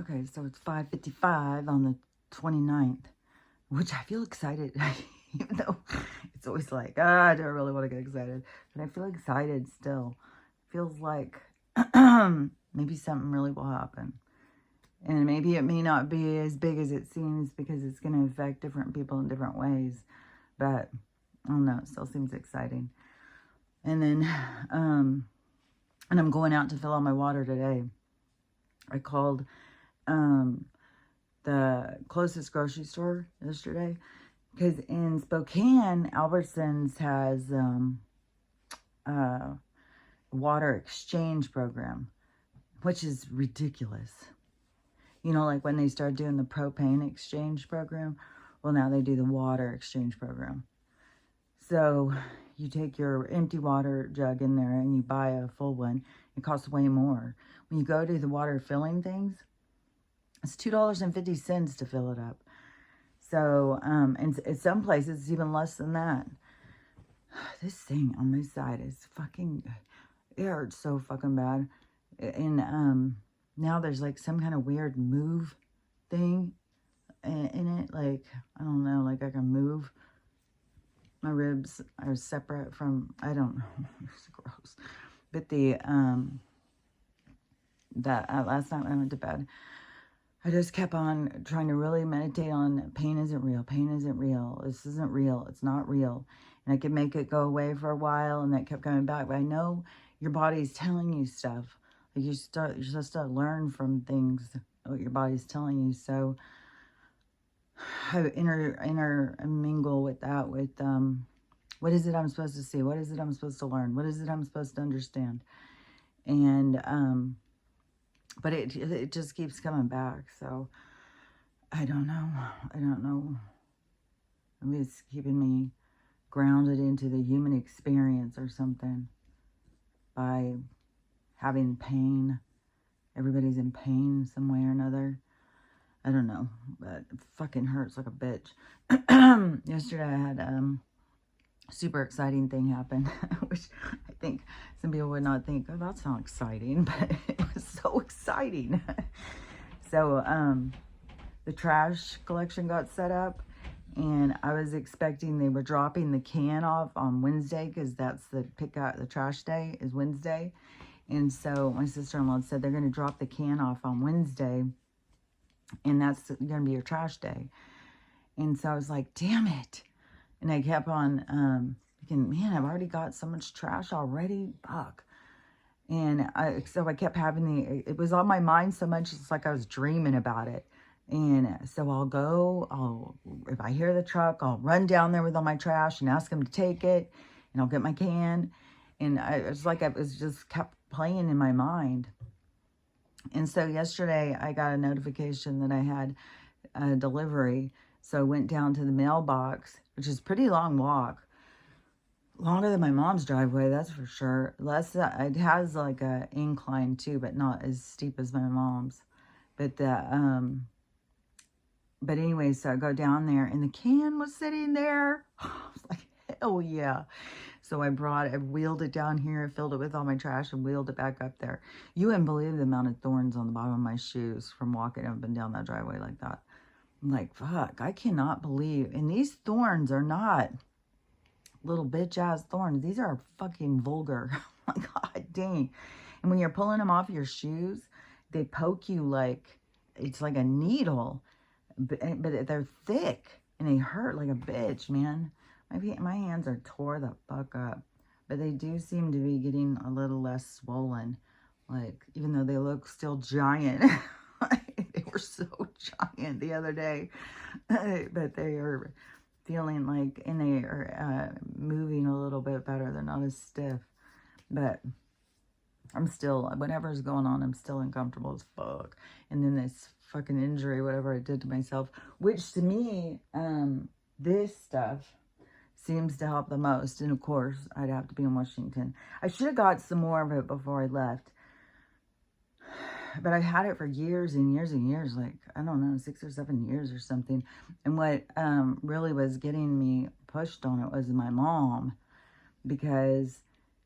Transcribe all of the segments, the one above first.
Okay, so it's 5:55 on the 29th, which I feel excited, even though it's always like, I don't really want to get excited, but I feel excited still. Feels like maybe something really will happen. And maybe it may not be as big as it seems because it's going to affect different people in different ways. But, I don't know, it still seems exciting. And then, and I'm going out to fill out my water today. I called the closest grocery store yesterday because in Spokane, Albertsons has a water exchange program, which is ridiculous. You know, like when they started doing the propane exchange program, well, now they do the water exchange program. So you take your empty water jug in there and you buy a full one. It costs way more. When you go to the water filling things, it's $2.50 to fill it up. So, and in some places, it's even less than that. This thing on my side is fucking, it hurts so fucking bad. And, now there's like some kind of weird move thing in it. Like, I don't know, like I can move. My ribs are separate from, I don't know. It's gross. But last night when I went to bed, I just kept on trying to really meditate on pain isn't real. Pain isn't real. This isn't real. It's not real. And I could make it go away for a while, and that kept coming back. But I know your body's telling you stuff. Like you're supposed to learn from things, what your body's telling you. So I intermingle with that with what is it I'm supposed to see? What is it I'm supposed to learn? What is it I'm supposed to understand? And but it just keeps coming back. So I don't know. I don't know. Maybe it's keeping me grounded into the human experience or something by having pain. Everybody's in pain some way or another. I don't know, but it fucking hurts like a bitch. Yesterday I had super exciting thing happen, which I think some people would not think, oh, that's not exciting, but it was so exciting. So the trash collection got set up, and I was expecting they were dropping the can off on Wednesday because that's the trash day is Wednesday. And so my sister-in-law said they're going to drop the can off on Wednesday, and that's going to be your trash day. And so I was like, damn it. And I kept on thinking, man, I've already got so much trash already. Fuck. And so I kept having it was on my mind so much, it's like I was dreaming about it. And so if I hear the truck, I'll run down there with all my trash and ask them to take it, and I'll get my can. And it's like it was just kept playing in my mind. And so yesterday I got a notification that I had a delivery. So I went down to the mailbox, which is a pretty long walk. Longer than my mom's driveway, that's for sure. It has like a incline too, but not as steep as my mom's. But but anyway, so I go down there, and the can was sitting there. I was like, hell yeah. So I wheeled it down here, filled it with all my trash, and wheeled it back up there. You wouldn't believe the amount of thorns on the bottom of my shoes from walking up and down that driveway like that. I'm like, fuck, I cannot believe. And these thorns are not little bitch-ass thorns. These are fucking vulgar. Oh my God dang. And when you're pulling them off your shoes, they poke you like, it's like a needle. But they're thick, and they hurt like a bitch, man. My hands are tore the fuck up. But they do seem to be getting a little less swollen. Like, even though they look still giant. They were so giant the other day. But they are feeling like, and they are moving a little bit better. They're not as stiff. But I'm still, whatever's going on, I'm still uncomfortable as fuck. And then this fucking injury, whatever I did to myself, which to me, this stuff seems to help the most. And of course, I'd have to be in Washington. I should have got some more of it before I left. But I had it for years and years and years, like, I don't know, 6 or 7 years or something. And what really was getting me pushed on it was my mom, because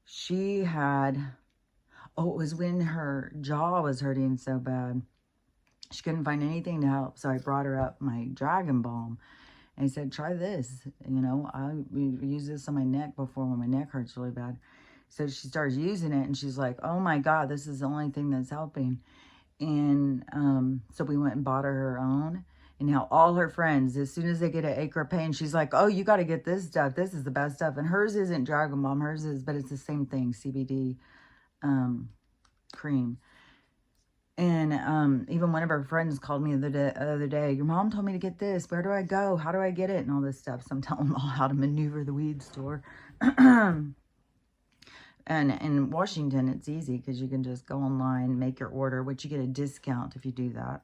she had, it was when her jaw was hurting so bad. She couldn't find anything to help. So I brought her up my Dragon Balm. And I said, try this. You know, I use this on my neck before when my neck hurts really bad. So she starts using it and she's like, oh my God, this is the only thing that's helping. And so we went and bought her own. And now all her friends, as soon as they get an ache or pain, she's like, oh, you got to get this stuff. This is the best stuff. And hers isn't Dragon Balm. Hers is, but it's the same thing, CBD cream. And even one of her friends called me the other day. Your mom told me to get this. Where do I go? How do I get it? And all this stuff. So I'm telling them all how to maneuver the weed store. And in Washington, it's easy because you can just go online, make your order, which you get a discount if you do that.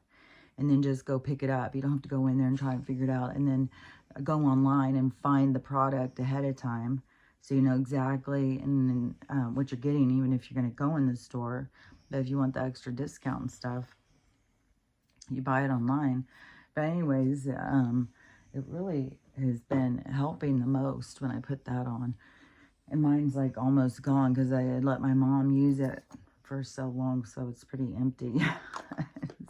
And then just go pick it up. You don't have to go in there and try and figure it out. And then go online and find the product ahead of time. So you know exactly what you're getting, even if you're going to go in the store. But if you want the extra discount and stuff, you buy it online. But anyways, it really has been helping the most when I put that on. And mine's like almost gone because I had let my mom use it for so long, so it's pretty empty.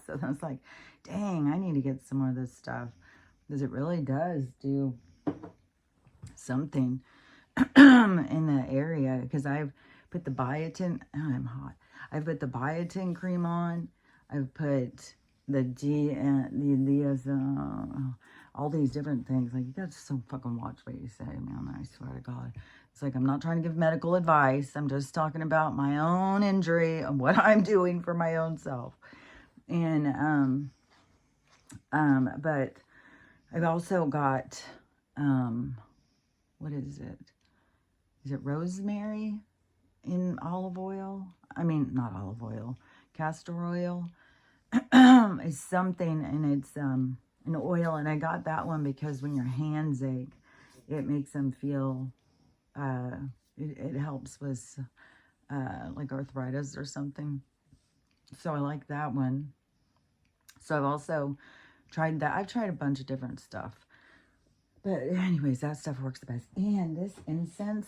So I was like, dang, I need to get some more of this stuff because it really does do something in that area. Because I've put the biotin, I'm hot. I've put the biotin cream on. I've put the all these different things. Like, you got to so fucking watch what you say, man. I swear to God. It's like, I'm not trying to give medical advice. I'm just talking about my own injury and what I'm doing for my own self. And, but I've also got, what is it? Is it rosemary in olive oil? I mean, not olive oil, castor oil. Is something, and it's an oil. And I got that one because when your hands ache, it makes them feel, it helps with like arthritis or something. So I like that one. So I've also tried that. I've tried a bunch of different stuff. But anyways, that stuff works the best. And this incense,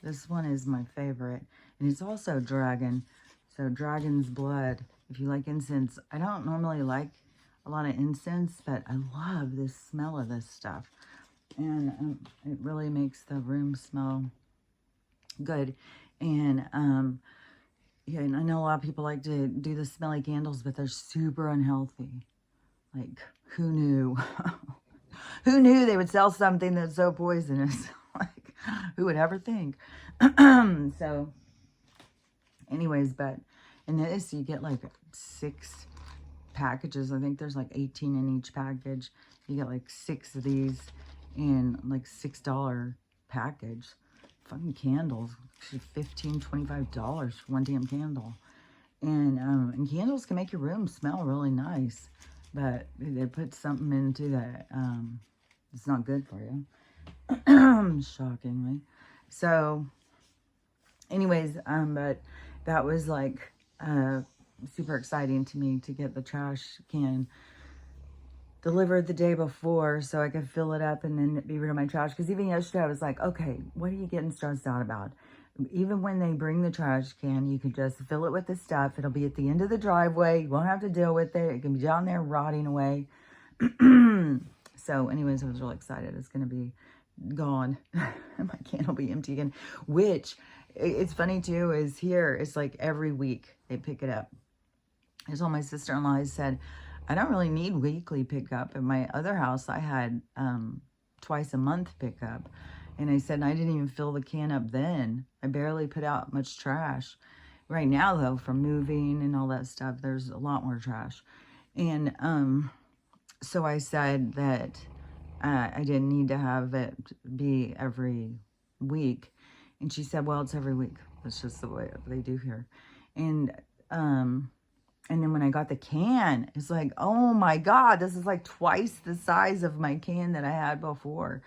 this one is my favorite. And it's also dragon. So dragon's blood. If you like incense, I don't normally like a lot of incense, but I love the smell of this stuff. And it really makes the room smell good. And yeah, and I know a lot of people like to do the smelly candles, but they're super unhealthy. Like, who knew? Who knew they would sell something that's so poisonous? Like, who would ever think? So, anyways, but in this, you get like 6 packages. I think there's like 18 in each package. You get like 6 of these in like $6 package. Fucking candles, $15, $25 for one damn candle. And candles can make your room smell really nice, but they put something into that, it's not good for you, shockingly. So, anyways, but that was like, super exciting to me to get the trash can delivered the day before so I could fill it up and then be rid of my trash. Because even yesterday I was like, okay, what are you getting stressed out about? Even when they bring the trash can, you can just fill it with the stuff. It'll be at the end of the driveway. You won't have to deal with it. It can be down there rotting away. So anyways, I was really excited. It's going to be gone. My can will be empty again. Which, it's funny too, is here, it's like every week they pick it up. I told my sister-in-law, I said, I don't really need weekly pickup. In my other house, I had twice a month pickup. And I said, I didn't even fill the can up then. I barely put out much trash. Right now, though, from moving and all that stuff, there's a lot more trash. And so I said that I didn't need to have it be every week. And she said, well, it's every week. That's just the way they do here. And then when I got the can, it's like, oh my God, this is like twice the size of my can that I had before.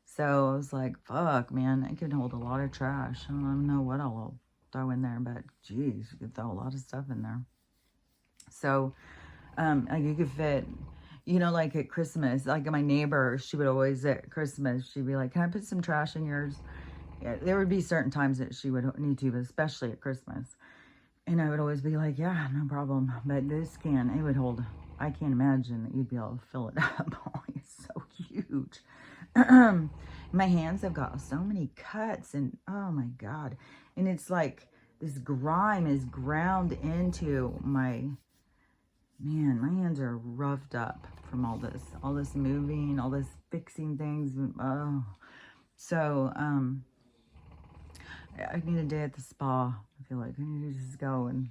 So I was like, fuck, man, I can hold a lot of trash. I don't know what I'll throw in there, but geez, you could throw a lot of stuff in there. So, like you could fit, you know, like at Christmas, like my neighbor, she would always at Christmas, she'd be like, can I put some trash in yours? Yeah, there would be certain times that she would need to, but especially at Christmas. And I would always be like, yeah, no problem. But this can, it would hold I can't imagine that you'd be able to fill it up. It's so huge. My hands have got so many cuts, and oh my God. And it's like this grime is ground into my, man, my hands are roughed up from all this moving, all this fixing things. Oh, so, I need a day at the spa. I feel like I need to just go and,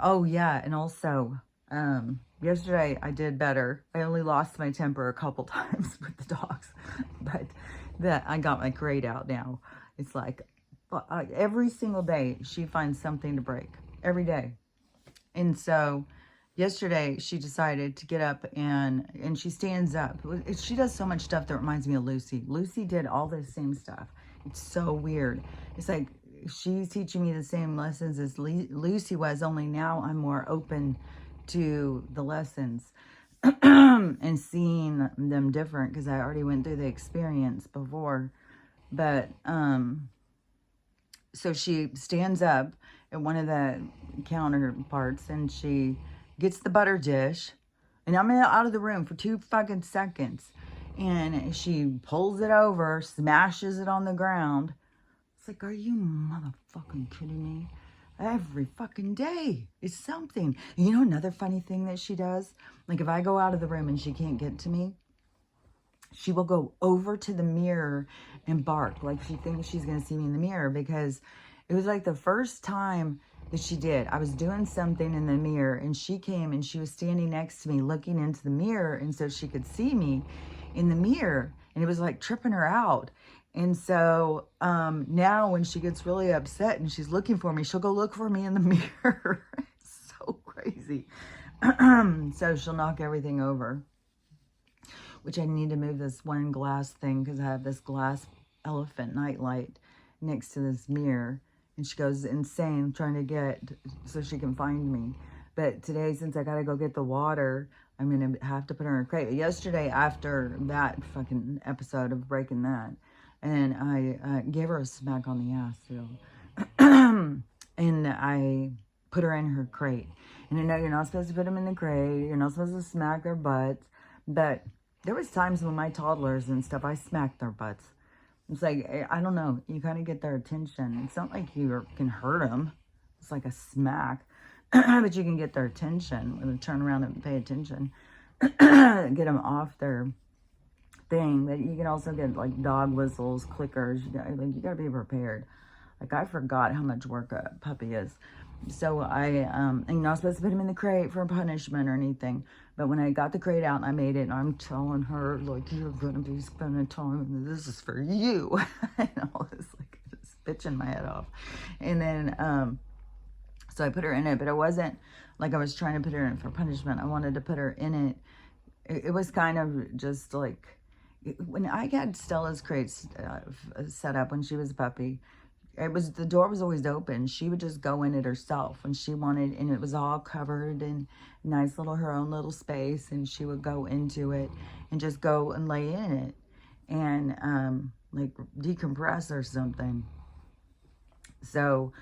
oh yeah. And also, yesterday I did better. I only lost my temper a couple times with the dogs, but that I got my crate out now. It's like every single day she finds something to break every day. And so yesterday she decided to get up and she stands up. She does so much stuff that reminds me of Lucy. Lucy did all this same stuff. It's so weird. It's like she's teaching me the same lessons as Lucy was, only now I'm more open to the lessons and seeing them different because I already went through the experience before. But so she stands up at one of the counterparts and she gets the butter dish, and I'm out of the room for 2 fucking seconds, and she pulls it over, smashes it on the ground. It's like, are you motherfucking kidding me? Every fucking day is something. You know, another funny thing that she does, like if I go out of the room and she can't get to me, she will go over to the mirror and bark like she thinks she's going to see me in the mirror, because it was like the first time that she did. I was doing something in the mirror and she came and she was standing next to me looking into the mirror, and so she could see me in the mirror, and it was like tripping her out. And so now when she gets really upset and she's looking for me, she'll go look for me in the mirror. It's so crazy. So she'll knock everything over, which I need to move this one glass thing because I have this glass elephant nightlight next to this mirror. And she goes insane trying to get so she can find me. But today, since I got to go get the water, I'm going to have to put her in a crate. But yesterday, after that fucking episode of breaking that, and I gave her a smack on the ass, too. And I put her in her crate. And I know you're not supposed to put them in the crate. You're not supposed to smack their butts. But there was times when my toddlers and stuff, I smacked their butts. It's like, I don't know, you kind of get their attention. It's not like you can hurt them. It's like a smack. But you can get their attention when they turn around and pay attention. Get them off their thing. But you can also get like dog whistles, clickers. You got to be prepared. Like, I forgot how much work a puppy is. So and you're not supposed to put him in the crate for punishment or anything. But when I got the crate out and I made it, and I'm telling her, like, you're going to be spending time, and this is for you. And all this, like, just bitching my head off. And then, so I put her in it, but it wasn't like I was trying to put her in for punishment. I wanted to put her in it. It was kind of just like, when I got Stella's crates set up when she was a puppy, the door was always open. She would just go in it herself when she wanted, and it was all covered in nice little, her own little space, and she would go into it and just go and lay in it and like decompress or something. So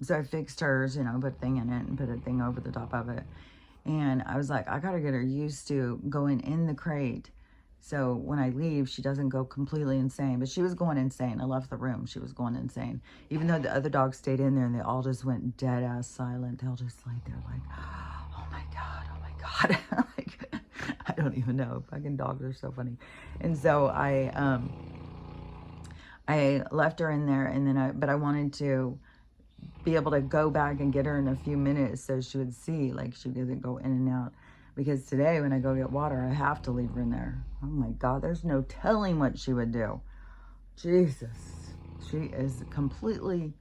so I fixed hers, you know, put a thing in it and put a thing over the top of it. And I was like, I gotta get her used to going in the crate, so when I leave, she doesn't go completely insane. But she was going insane. I left the room. She was going insane. Even though the other dogs stayed in there and they all just went dead ass silent. They'll just lay there like, oh my God, oh my God. Like, I don't even know. Fucking dogs are so funny. And so I left her in there, and then but I wanted to be able to go back and get her in a few minutes so she would see, like, she doesn't go in and out. Because today, when I go get water, I have to leave her in there. Oh my God, there's no telling what she would do. Jesus. She is completely,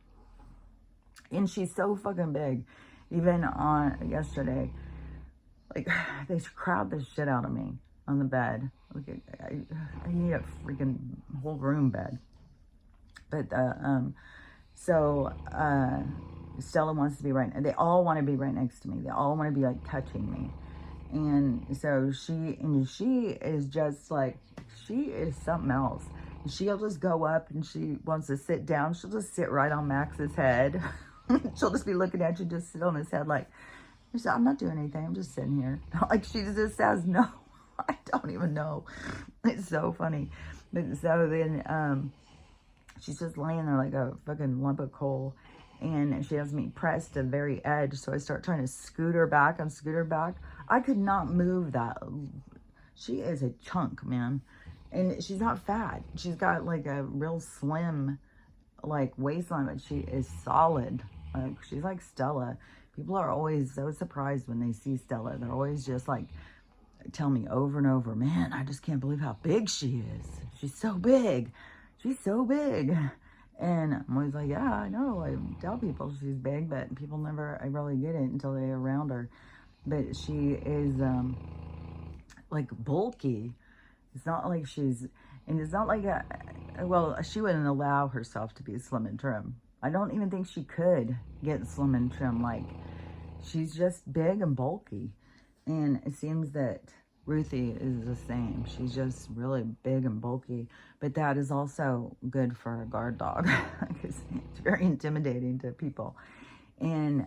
and she's so fucking big. Even on yesterday, like, they crowd the shit out of me on the bed. Like, I need a freaking whole room bed. But, so, Stella wants to be right, they all want to be right next to me. They all want to be, like, touching me. And so she is just like, she is something else. She'll just go up, and she wants to sit down. She'll just sit right on Max's head. She'll just be looking at you, just sit on his head like, She said, I'm not doing anything. I'm just sitting here. Like, she just says, no, I don't even know. It's so funny. But so then she's just laying there like a fucking lump of coal. And she has me pressed to the very edge. So I start trying to scoot her back and scoot her back. I could not move that. She is a chunk, man. And she's not fat. She's got like a real slim, like, waistline, but she is solid. Like, she's like Stella. People are always so surprised when they see Stella. They're always just like, tell me over and over, man, I just can't believe how big she is. She's so big. She's so big. And I'm always like, yeah, I know. I tell people she's big, but people never, I really get it until they're around her. But she is, like, bulky. It's not like she's, and it's not like well, she wouldn't allow herself to be slim and trim. I don't even think she could get slim and trim. Like, she's just big and bulky. And it seems that Ruthie is the same. She's just really big and bulky. But that is also good for a guard dog. Because it's very intimidating to people. And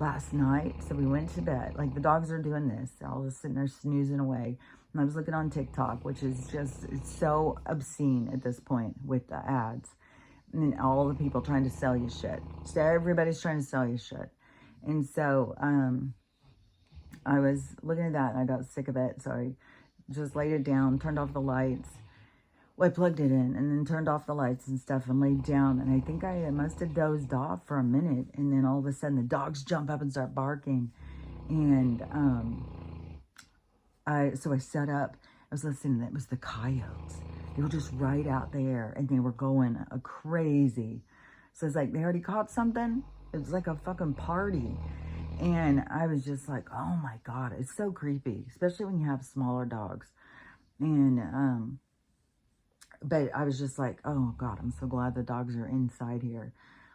last night, so we went to bed. Like, the dogs are doing this. They're all just sitting there snoozing away. And I was looking on TikTok, which is just, it's so obscene at this point with the ads. And all the people trying to sell you shit. So everybody's trying to sell you shit. And so, I was looking at that and I got sick of it. So I just laid it down, turned off the lights. Well, I plugged it in and then turned off the lights and stuff and laid down. And I think I must have dozed off for a minute. And then all of a sudden the dogs jump up and start barking. And so I sat up. I was listening. It was the coyotes. They were just right out there and they were going crazy. So it's like they already caught something. It was like a fucking party. And I was just like, oh my God, it's so creepy, especially when you have smaller dogs. And, but I was just like, oh God, I'm so glad the dogs are inside here.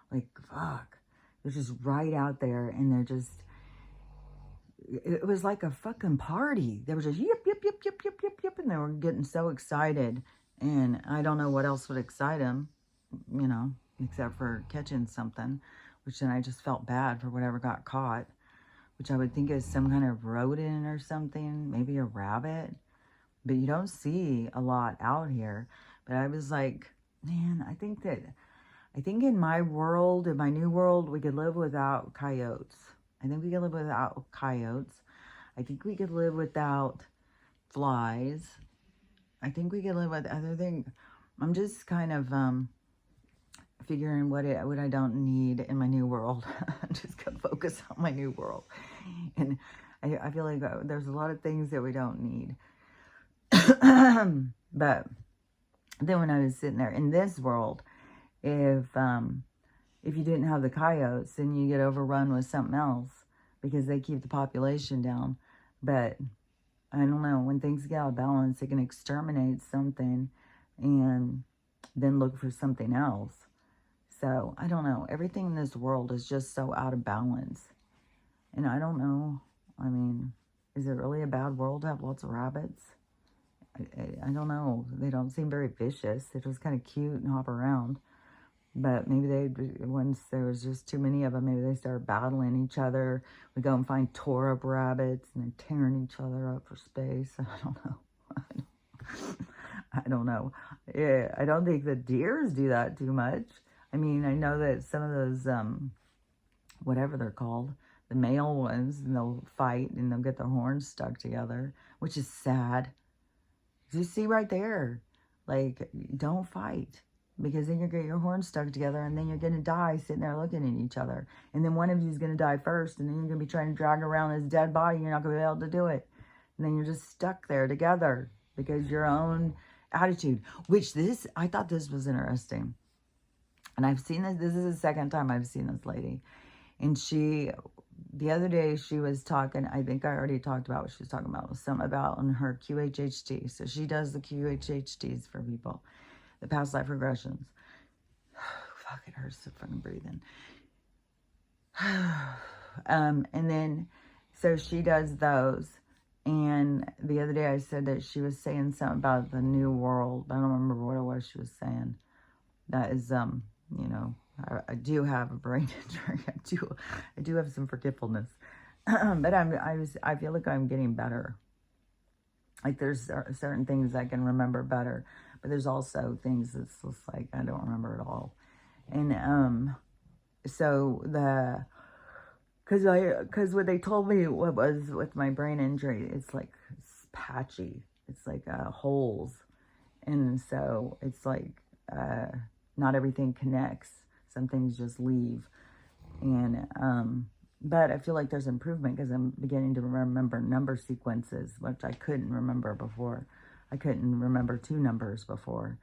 Like, fuck. They're just right out there and they're just, it was like a fucking party. They were just yip, yip, yip, yip, yip, yip, yip. And they were getting so excited. And I don't know what else would excite them, you know, except for catching something. Which then I just felt bad for whatever got caught, which I would think is some kind of rodent or something, maybe a rabbit, but you don't see a lot out here. But I was like, man, I think in my world, in my new world, we could live without coyotes. I think we could live without coyotes. I think we could live without flies. I think we could live with other things. I'm just kind of, figuring what I don't need in my new world. I'm just gonna focus on my new world. And I feel like there's a lot of things that we don't need. But then when I was sitting there in this world, if you didn't have the coyotes, then you get overrun with something else because they keep the population down. But I don't know, when things get out of balance, they can exterminate something and then look for something else. So, I don't know. Everything in this world is just so out of balance. And I don't know. I mean, is it really a bad world to have lots of rabbits? I don't know. They don't seem very vicious. They're just kind of cute and hop around. But maybe once there was just too many of them, maybe they started battling each other. We go and find tore up rabbits and they're tearing each other up for space. I don't know. I don't know. Yeah, I don't think the deers do that too much. I mean, I know that some of those, whatever they're called, the male ones, and they'll fight and they'll get their horns stuck together, which is sad. You see right there, like, don't fight, because then you're going to get your horns stuck together and then you're going to die sitting there looking at each other. And then one of you is going to die first, and then you're going to be trying to drag around his dead body. And you're not going to be able to do it. And then you're just stuck there together because your own attitude, I thought this was interesting. And I've seen this is the second time I've seen this lady. And the other day she was talking, I think I already talked about what she was talking about. It was something about on her QHHT. So she does the QHHTs for people, the past life regressions. Fuck, it hurts to fucking breathe in. And then, so she does those. And the other day I said that she was saying something about the new world. I don't remember what it was she was saying. That is, you know, I do have a brain injury. I do have some forgetfulness. But I feel like I'm getting better. Like there's certain things I can remember better, but there's also things that's just like I don't remember at all. And so because what they told me what was with my brain injury, it's patchy. It's like holes, and so it's like not everything connects. Some things just leave, and but I feel like there's improvement because I'm beginning to remember number sequences, which I couldn't remember before. I couldn't remember 2 numbers before.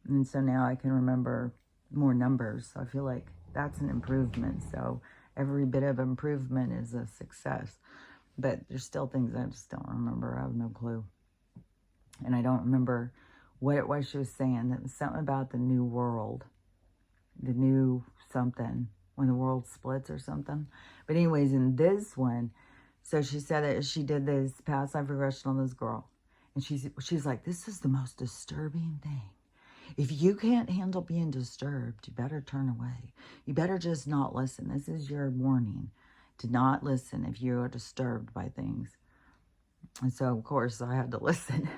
And so now I can remember more numbers. So I feel like that's an improvement. So every bit of improvement is a success. But there's still things I just don't remember. I have no clue. And I don't remember what it was she was saying. It was something about the new world. The new something. When the world splits or something. But anyways, in this one, so she said that she did this past life regression on this girl. And she's like, this is the most disturbing thing. If you can't handle being disturbed, you better turn away. You better just not listen. This is your warning to not listen if you are disturbed by things. And so, of course, I had to listen.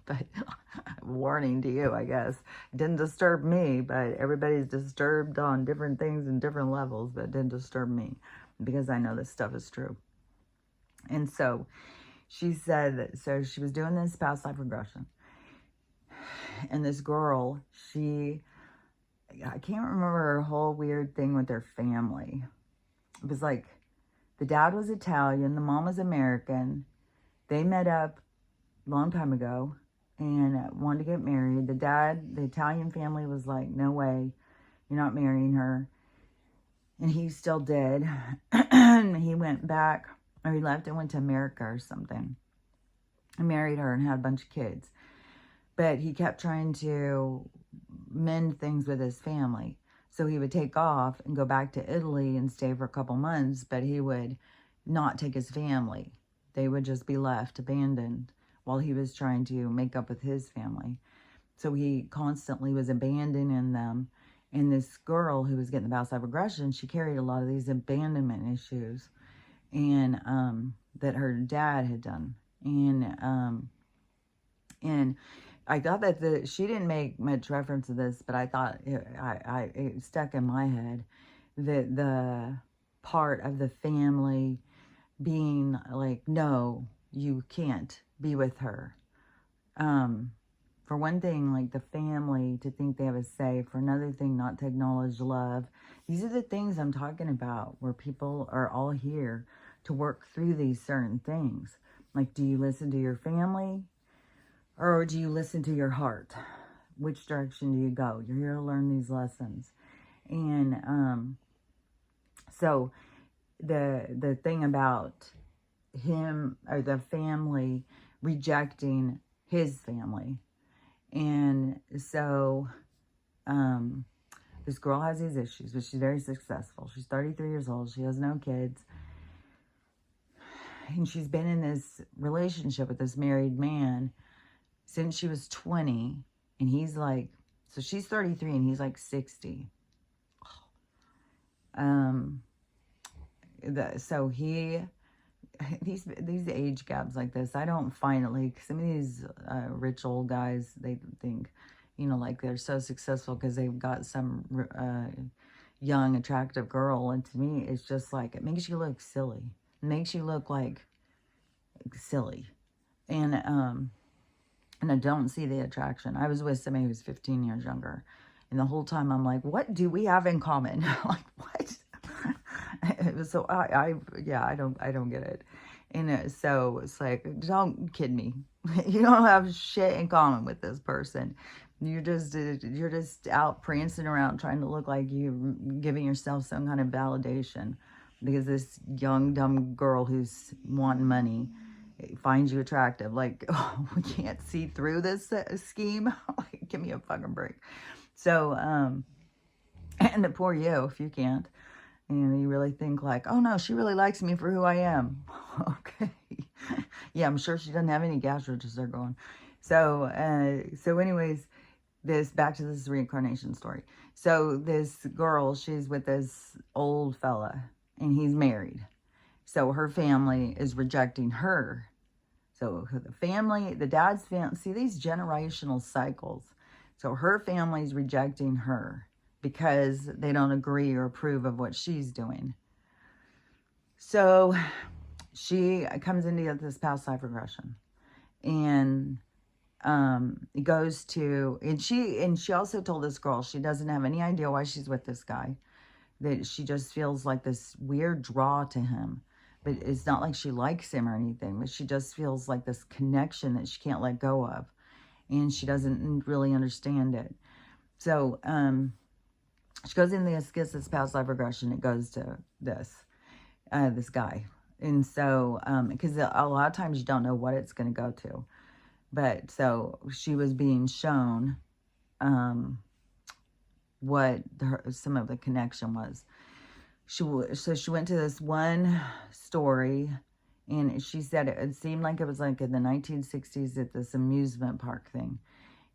But warning to you, I guess. It didn't disturb me, but everybody's disturbed on different things and different levels, but it didn't disturb me because I know this stuff is true. And so she said that, so she was doing this past life regression. And this girl, I can't remember her whole weird thing with her family. It was like the dad was Italian, the mom was American. They met up a long time ago and wanted to get married. The dad, the Italian family was like, no way, you're not marrying her. And he still did. He went back, or he left and went to America or something. And married her and had a bunch of kids. But he kept trying to mend things with his family. So he would take off and go back to Italy and stay for a couple months, but he would not take his family. They would just be left abandoned while he was trying to make up with his family. So he constantly was abandoning them. And this girl who was getting the past life regression, she carried a lot of these abandonment issues and that her dad had done. And I thought that she didn't make much reference to this, but I thought it stuck in my head that the part of the family being like, no, you can't be with her. For one thing, like the family to think they have a say. For another thing, not to acknowledge love. These are the things I'm talking about where people are all here to work through these certain things. Like, do you listen to your family or do you listen to your heart? Which direction do you go? You're here to learn these lessons. And so the thing about him or the family rejecting his family. And so this girl has these issues, but she's very successful. She's 33 years old. She has no kids. And she's been in this relationship with this married man since she was 20. And he's like, so she's 33 and he's like 60. These age gaps like this, I don't find it. Like some of these rich old guys, they think, you know, like they're so successful because they've got some young, attractive girl. And to me, it's just like, it makes you look silly. It makes you look like silly. And I don't see the attraction. I was with somebody who was 15 years younger. And the whole time I'm like, what do we have in common? Like, what? It was so, I don't get it. And so it's like, don't kid me. You don't have shit in common with this person. You're just out prancing around trying to look like you're giving yourself some kind of validation because this young, dumb girl who's wanting money finds you attractive. Like, oh, we can't see through this scheme. Like, give me a fucking break. So, and poor you if you can't. And you really think like, oh no, she really likes me for who I am. Okay. Yeah, I'm sure she doesn't have any gas register going. So anyways, back to this reincarnation story. So this girl, she's with this old fella, and he's married. So her family is rejecting her. So the family, the dad's family, see these generational cycles. So her family's rejecting her because they don't agree or approve of what she's doing. So she comes into this past life regression, and it goes to, and she also told this girl she doesn't have any idea why she's with this guy, that she just feels like this weird draw to him, but it's not like she likes him or anything, but she just feels like this connection that she can't let go of, and she doesn't really understand it. So she goes in this, gets this past life regression. It goes to this guy. And so, because a lot of times you don't know what it's going to go to. But so she was being shown what some of the connection was. So she went to this one story, and she said it seemed like it was like in the 1960s at this amusement park thing.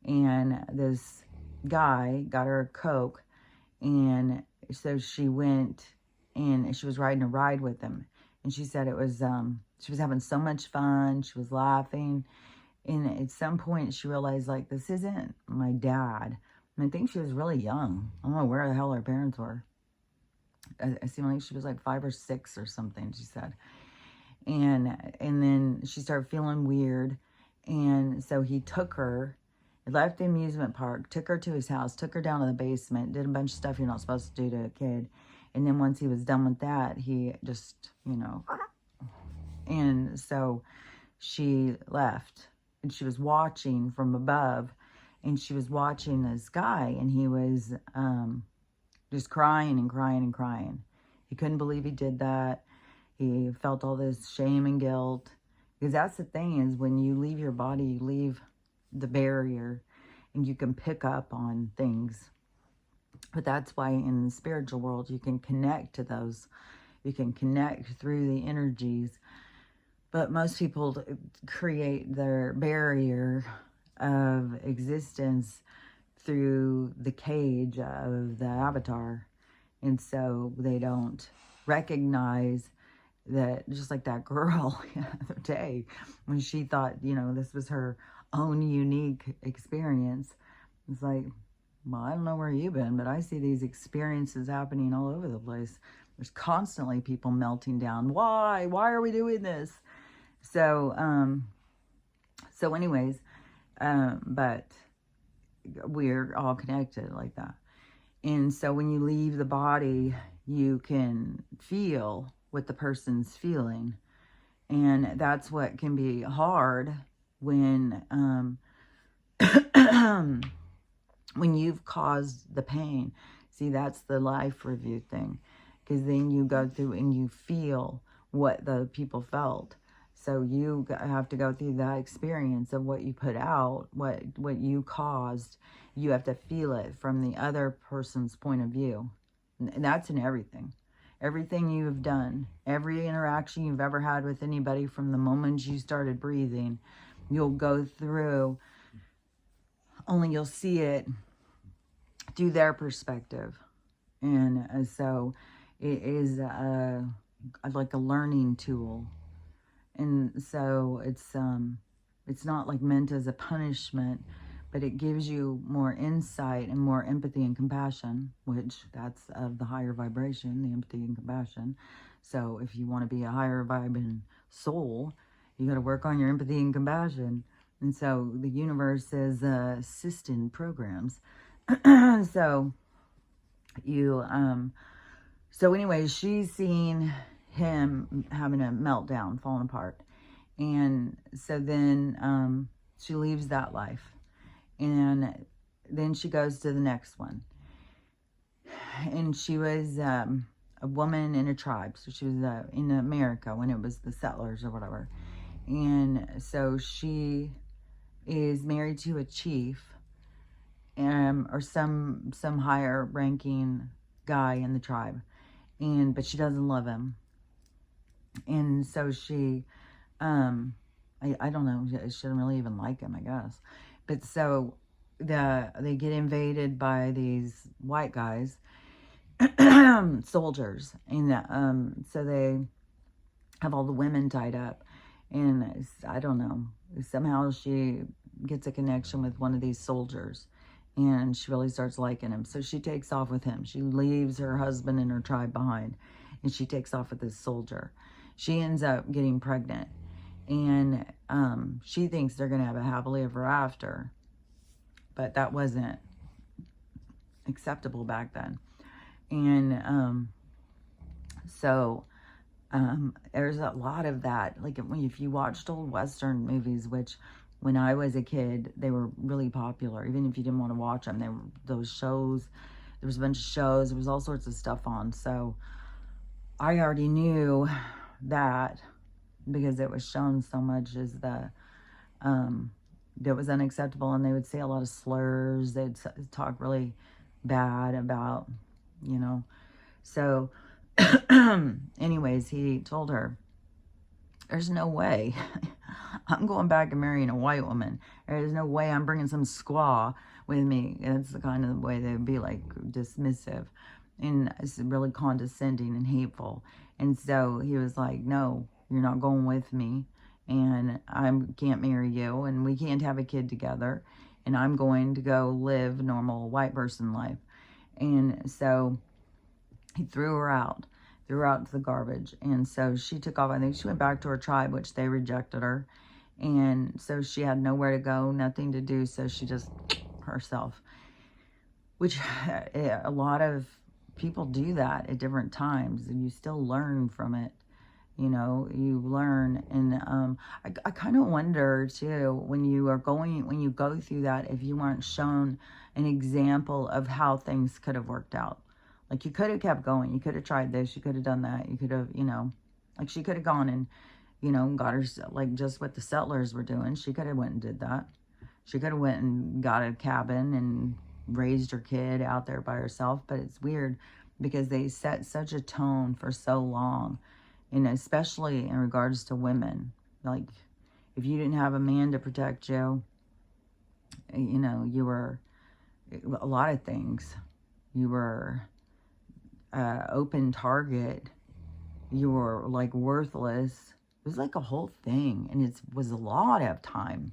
And this guy got her a Coke, and so she went and she was riding a ride with him. And she said it was, she was having so much fun. She was laughing. And at some point she realized, like, this isn't my dad. And I think she was really young. I don't know where the hell her parents were. It seemed like she was like 5 or 6 or something, she said. And then she started feeling weird. And so he took her, left the amusement park, took her to his house, took her down to the basement, did a bunch of stuff you're not supposed to do to a kid. And then once he was done with that, he just, and so she left. And she was watching from above, and she was watching this guy, and he was just crying and crying and crying. He couldn't believe he did that. He felt all this shame and guilt. Because that's the thing, is when you leave your body, you leave the barrier, and you can pick up on things. But that's why in the spiritual world, you can connect to those. You can connect through the energies. But most people create their barrier of existence through the cage of the avatar. And so they don't recognize that, just like that girl the other day, when she thought, this was her own unique experience. It's like, well, I don't know where you've been, but I see these experiences happening all over the place. There's constantly people melting down. Why? Why are we doing this? So, anyways, but we're all connected like that. And so when you leave the body, you can feel what the person's feeling. And that's what can be hard when, when you've caused the pain. See, that's the life review thing. Because then you go through and you feel what the people felt. So you have to go through that experience of what you put out, what you caused. You have to feel it from the other person's point of view. And that's in everything. Everything you've done, every interaction you've ever had with anybody from the moment you started breathing, you'll go through, only you'll see it through their perspective. And so it is like a learning tool. And so it's not like meant as a punishment, but it gives you more insight and more empathy and compassion, which that's of the higher vibration, the empathy and compassion. So if you want to be a higher vibrant soul, you got to work on your empathy and compassion. And so the universe is assisting programs. So anyways, she's seen him having a meltdown, falling apart. And so then she leaves that life. And then she goes to the next one. And she was a woman in a tribe. So she was in America when it was the settlers or whatever. And so she is married to a chief, or some higher ranking guy in the tribe. But she doesn't love him. And so she, I don't know, she doesn't really even like him, I guess. But so they get invaded by these white guys, soldiers, and so they have all the women tied up, and I don't know, somehow she gets a connection with one of these soldiers, and she really starts liking him. So she takes off with him. She leaves her husband and her tribe behind, and she takes off with this soldier. She ends up getting pregnant, and she thinks they're going to have a happily ever after, but that wasn't acceptable back then. And so there's a lot of that. Like if you watched old Western movies, which when I was a kid, they were really popular. Even if you didn't want to watch them, they were those shows. There was a bunch of shows. There was all sorts of stuff on. So I already knew that because it was shown so much as that was unacceptable. And they would say a lot of slurs. They'd talk really bad about, you know. So anyways, he told her, there's no way I'm going back and marrying a white woman. There's no way I'm bringing some squaw with me. And it's the kind of way they would be like dismissive and it's really condescending and hateful. And so he was like, no, you're not going with me, and I can't marry you, and we can't have a kid together, and I'm going to go live normal white person life. And so he threw her out to the garbage. And so she took off. I think she went back to her tribe, which they rejected her. And so she had nowhere to go, nothing to do. So she just herself, which a lot of people do that at different times, and you still learn from it. You know, you learn. And I kind of wonder too, when you go through that, if you weren't shown an example of how things could have worked out. Like, you could have kept going. You could have tried this. You could have done that. You could have, you know, like she could have gone and, you know, got her, like just what the settlers were doing. She could have went and did that. She could have went and got a cabin and raised her kid out there by herself. But it's weird because they set such a tone for so long. And especially in regards to women. Like, if you didn't have a man to protect you, you know, you were a lot of things. You were open target. You were like worthless. It was like a whole thing. And it was a lot of time.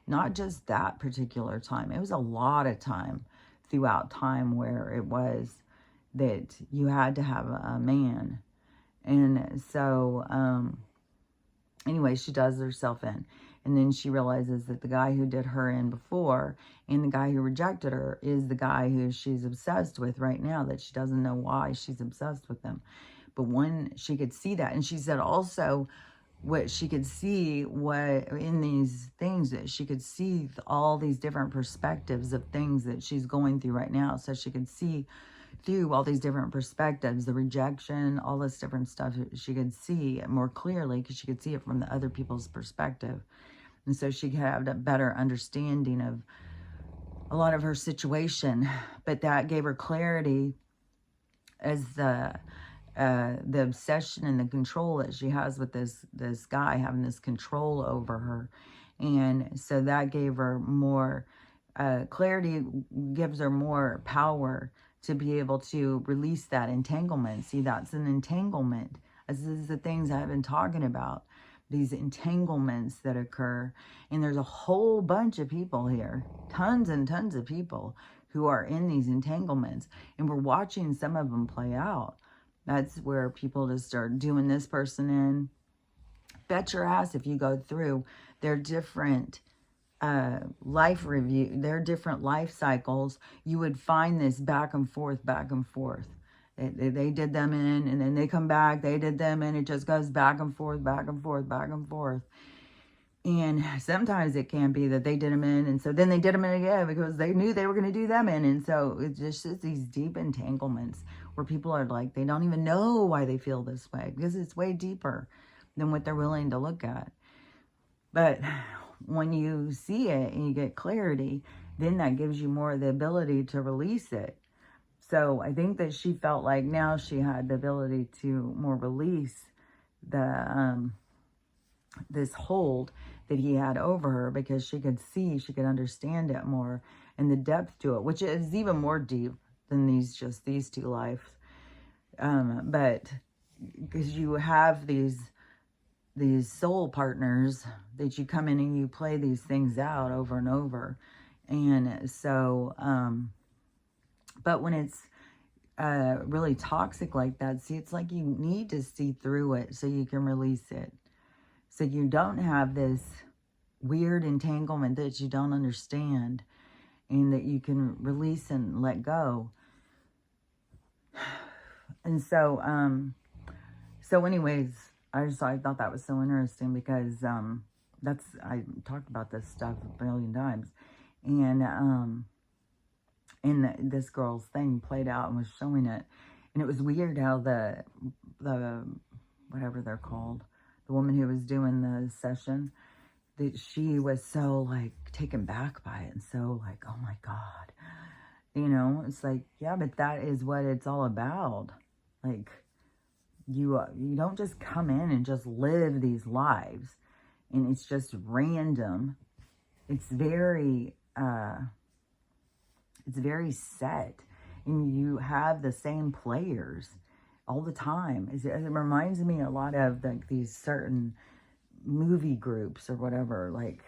Not just that particular time. It was a lot of time throughout time where it was that you had to have a man. And so, anyway, she does herself in. And then she realizes that the guy who did her in before and the guy who rejected her is the guy who she's obsessed with right now, that she doesn't know why she's obsessed with him. But when she could see that, and she said also what she could see what in these things, that she could see all these different perspectives of things that she's going through right now. So she could see through all these different perspectives, the rejection, all this different stuff, she could see it more clearly because she could see it from the other people's perspective. And so she could have a better understanding of a lot of her situation. But that gave her clarity as the obsession and the control that she has with this guy, having this control over her. And so that gave her more clarity, gives her more power to be able to release that entanglement. See, that's an entanglement. This is the things I've been talking about. These entanglements that occur. And there's a whole bunch of people here. Tons and tons of people who are in these entanglements. And we're watching some of them play out. That's where people just start doing this person in. Bet your ass if you go through their different life review, their different life cycles, you would find this back and forth, back and forth. They did them in, and then they come back, they did them in. It just goes back and forth, back and forth, back and forth. And sometimes it can be that they did them in, and so then they did them in again because they knew they were going to do them in. And so it's just these deep entanglements where people are like, they don't even know why they feel this way because it's way deeper than what they're willing to look at. But when you see it and you get clarity, then that gives you more of the ability to release it. So I think that she felt like now she had the ability to more release the this hold that he had over her, because she could see, she could understand it more, and the depth to it, which is even more deep than these two lives. But because you have these soul partners that you come in and you play these things out over and over. And so, but when it's really toxic like that, see, it's like you need to see through it so you can release it. So you don't have this weird entanglement that you don't understand, and that you can release and let go. And so, so anyways, I thought that was so interesting, because I talked about this stuff a billion times. And this girl's thing played out and was showing it. And it was weird how the whatever they're called, the woman who was doing the session, that she was so like taken back by it, and so like, oh my God, you know, it's like, yeah, but that is what it's all about. Like, you don't just come in and just live these lives and it's just random. It's very set, and you have the same players all the time. It reminds me a lot of like these certain movie groups or whatever. Like,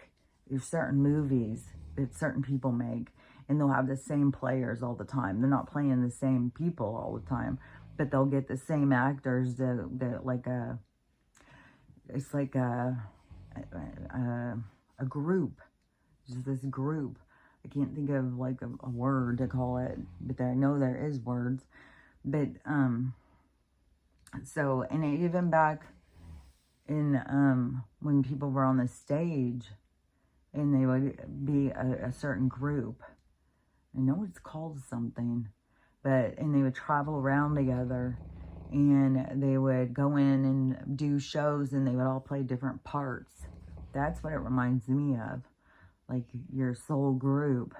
there's certain movies that certain people make, and they'll have the same players all the time. They're not playing the same people all the time, but they'll get the same actors that like it's like a group, just this group. I can't think of like a word to call it, but I know there is words. But so, and even back in when people were on the stage and they would be a certain group, I know it's called something, but, and they would travel around together, and they would go in and do shows, and they would all play different parts. That's what it reminds me of, like your soul group.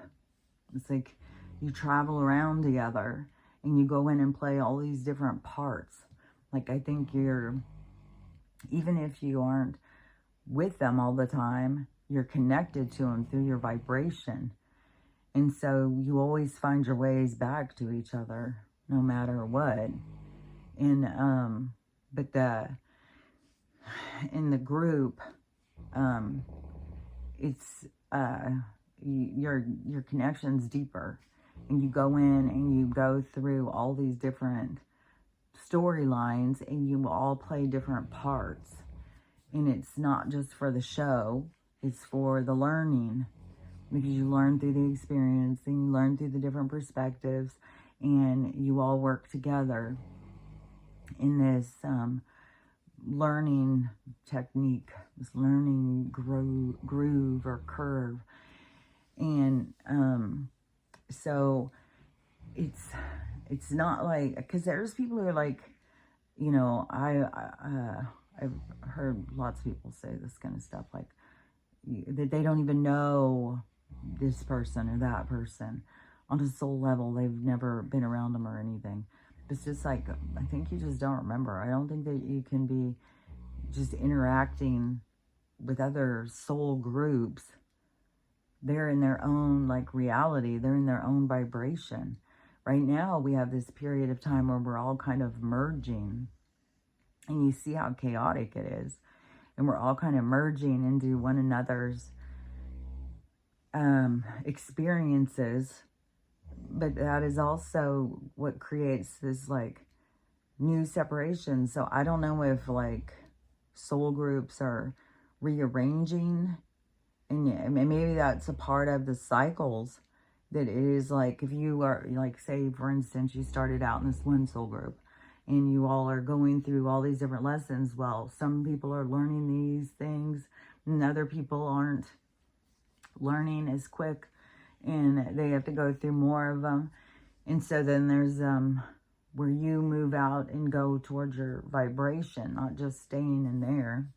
It's like you travel around together and you go in and play all these different parts. Like, I think even if you aren't with them all the time, you're connected to them through your vibration. And so you always find your ways back to each other, no matter what. And, but in the group, it's, your connection's deeper, and you go in and you go through all these different storylines, and you all play different parts. And it's not just for the show, it's for the learning, because you learn through the experience, and you learn through the different perspectives, and you all work together in this learning technique, this learning groove or curve. And so it's not like, because there's people who are like, you know, I've heard lots of people say this kind of stuff, like that they don't even know this person or that person on a soul level. They've never been around them or anything. It's just like, I think you just don't remember. I don't think that you can be just interacting with other soul groups. They're in their own like reality. They're in their own vibration. Right now, we have this period of time where we're all kind of merging. And you see how chaotic it is. And we're all kind of merging into one another's experiences. But that is also what creates this like new separation. So I don't know if like soul groups are rearranging, and maybe that's a part of the cycles, that it is like, if you are like, say for instance, you started out in this one soul group and you all are going through all these different lessons. Well, some people are learning these things and other people aren't learning as quick, and they have to go through more of them. And so then there's where you move out and go towards your vibration, not just staying in there.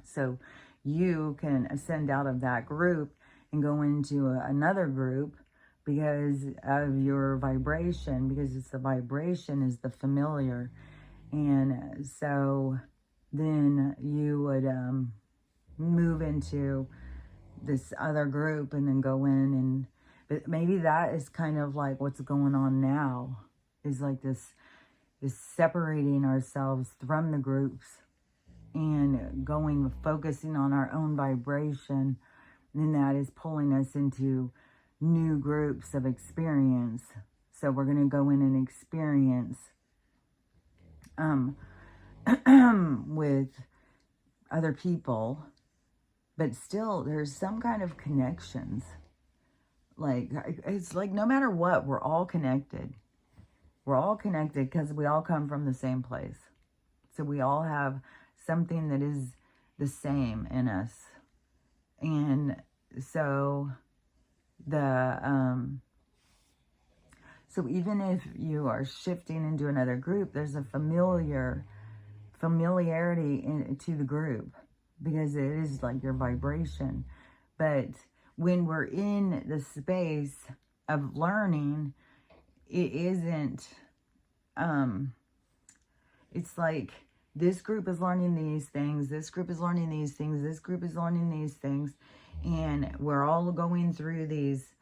So you can ascend out of that group and go into another group because of your vibration, because it's the vibration is the familiar. And so then you would move into this other group and then go in and, but maybe that is kind of like what's going on now, is like this separating ourselves from the groups and focusing on our own vibration. And that is pulling us into new groups of experience. So we're going to go in and experience with other people, but still there's some kind of connections. Like, it's like no matter what, we're all connected. We're all connected because we all come from the same place. So we all have something that is the same in us. And so so even if you are shifting into another group, there's a familiarity to the group, because it is like your vibration. But when we're in the space of learning, it isn't, it's like this group is learning these things, this group is learning these things, this group is learning these things, and we're all going through these,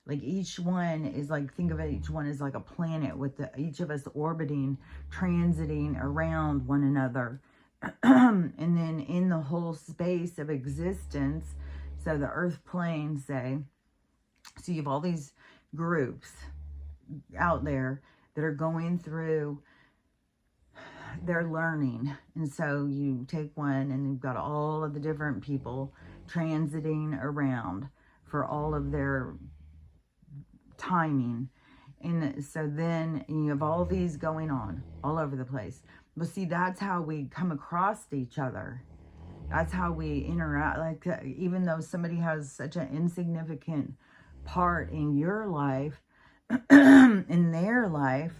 like each one is like, think of it, each one is like a planet with each of us orbiting, transiting around one another. And then in the whole space of existence, so the earth plane, say, so you have all these groups out there that are going through their learning. And so you take one and you've got all of the different people transiting around for all of their timing. And so then you have all these going on all over the place. But see, that's how we come across each other. That's how we interact. Like, even though somebody has such an insignificant part in your life, in their life,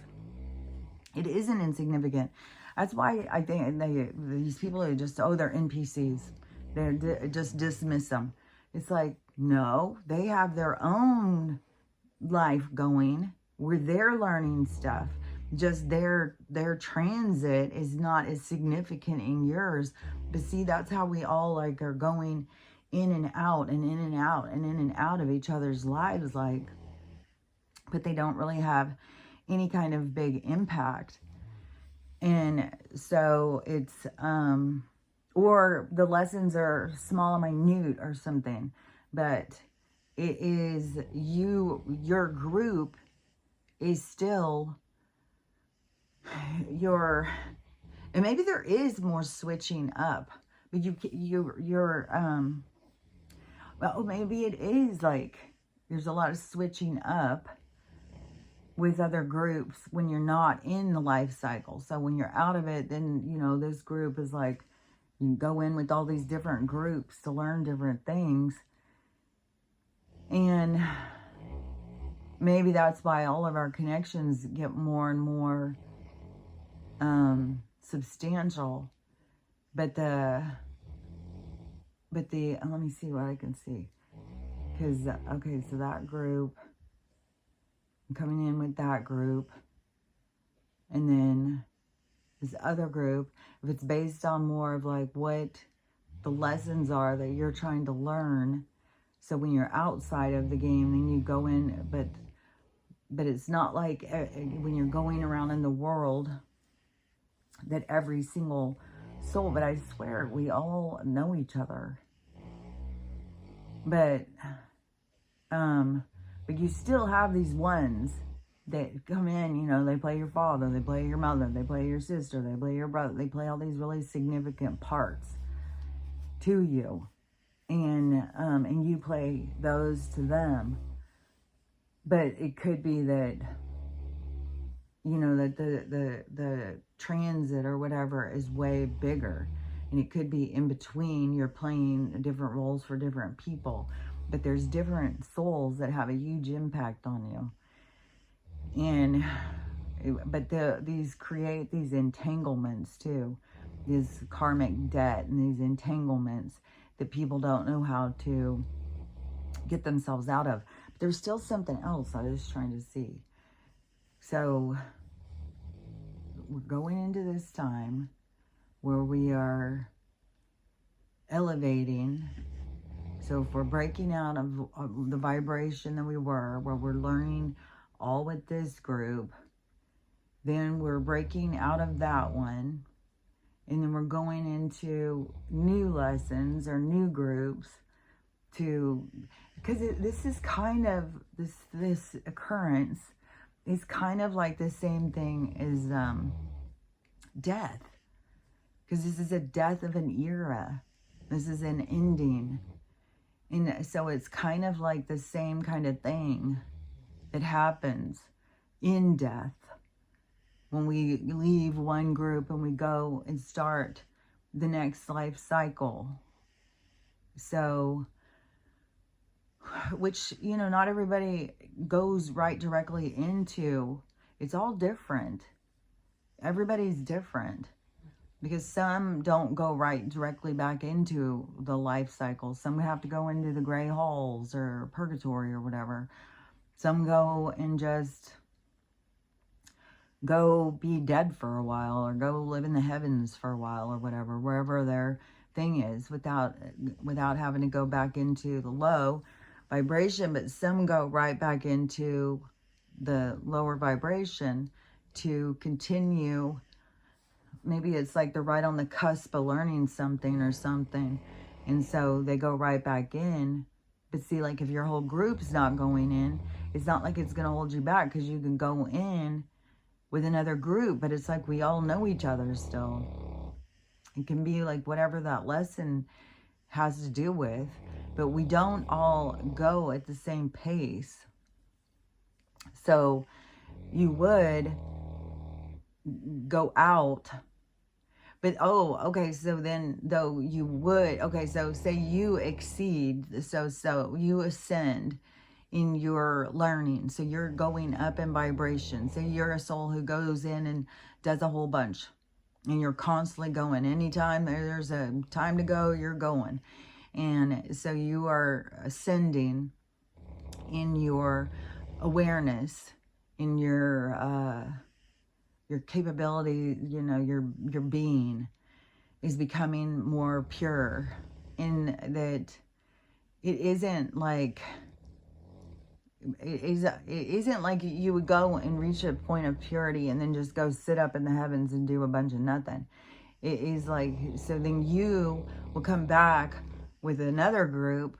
it isn't insignificant. That's why I think these people are just, oh, they're NPCs. They just dismiss them. It's like, no, they have their own life going where they're learning stuff. Just their transit is not as significant in yours. But see, that's how we all like are going in and out and in and out and in and out of each other's lives, like, but they don't really have any kind of big impact. And so it's or the lessons are small and minute or something, but it is your group is still your, and maybe there is more switching up, but you're well, maybe it is like there's a lot of switching up with other groups when you're not in the life cycle. So when you're out of it, then, you know, this group is like, you go in with all these different groups to learn different things. And maybe that's why all of our connections get more and more substantial. But let me see what I can see. Because, okay, so that group, I'm coming in with that group. And then this other group, if it's based on more of like what the lessons are that you're trying to learn. So when you're outside of the game, then you go in, but it's not like when you're going around in the world that every single soul, but I swear we all know each other. But you still have these ones that come in, you know, they play your father, they play your mother, they play your sister, they play your brother, they play all these really significant parts to you. And you play those to them. But it could be that, you know, that the transit or whatever is way bigger. And it could be in between, you're playing different roles for different people. But there's different souls that have a huge impact on you. And, but these create these entanglements too. This karmic debt and these entanglements that people don't know how to get themselves out of. But there's still something else I was trying to see. So we're going into this time where we are elevating So if we're breaking out of the vibration that we were, where we're learning all with this group, then we're breaking out of that one, and then we're going into new lessons or new groups because this is kind of, this occurrence is kind of like the same thing as death. Because this is a death of an era. This is an ending. And so it's kind of like the same kind of thing that happens in death. When we leave one group and we go and start the next life cycle. So, which, you know, not everybody goes right directly into. It's all different. Everybody's different. Because some don't go right directly back into the life cycle. Some have to go into the gray halls or purgatory or whatever. Some go and just go be dead for a while, or go live in the heavens for a while, or whatever, wherever their thing is, without having to go back into the low vibration. But some go right back into the lower vibration to continue. Maybe it's like they're right on the cusp of learning something or something, and so they go right back in. But see, like, if your whole group's not going in, it's not like it's going to hold you back, because you can go in with another group, but it's like we all know each other still. It can be like whatever that lesson has to do with, but we don't all go at the same pace. So you would go out, but okay, so then though you would, okay, so say you exceed, so you ascend in your learning, so you're going up in vibration. Say you're a soul who goes in and does a whole bunch, and you're constantly going. Anytime there's a time to go, you're going. And so you are ascending in your awareness, in your capability, you know, your being is becoming more pure, in that it isn't like it isn't like you would go and reach a point of purity and then just go sit up in the heavens and do a bunch of nothing. It is like, so then you will come back with another group,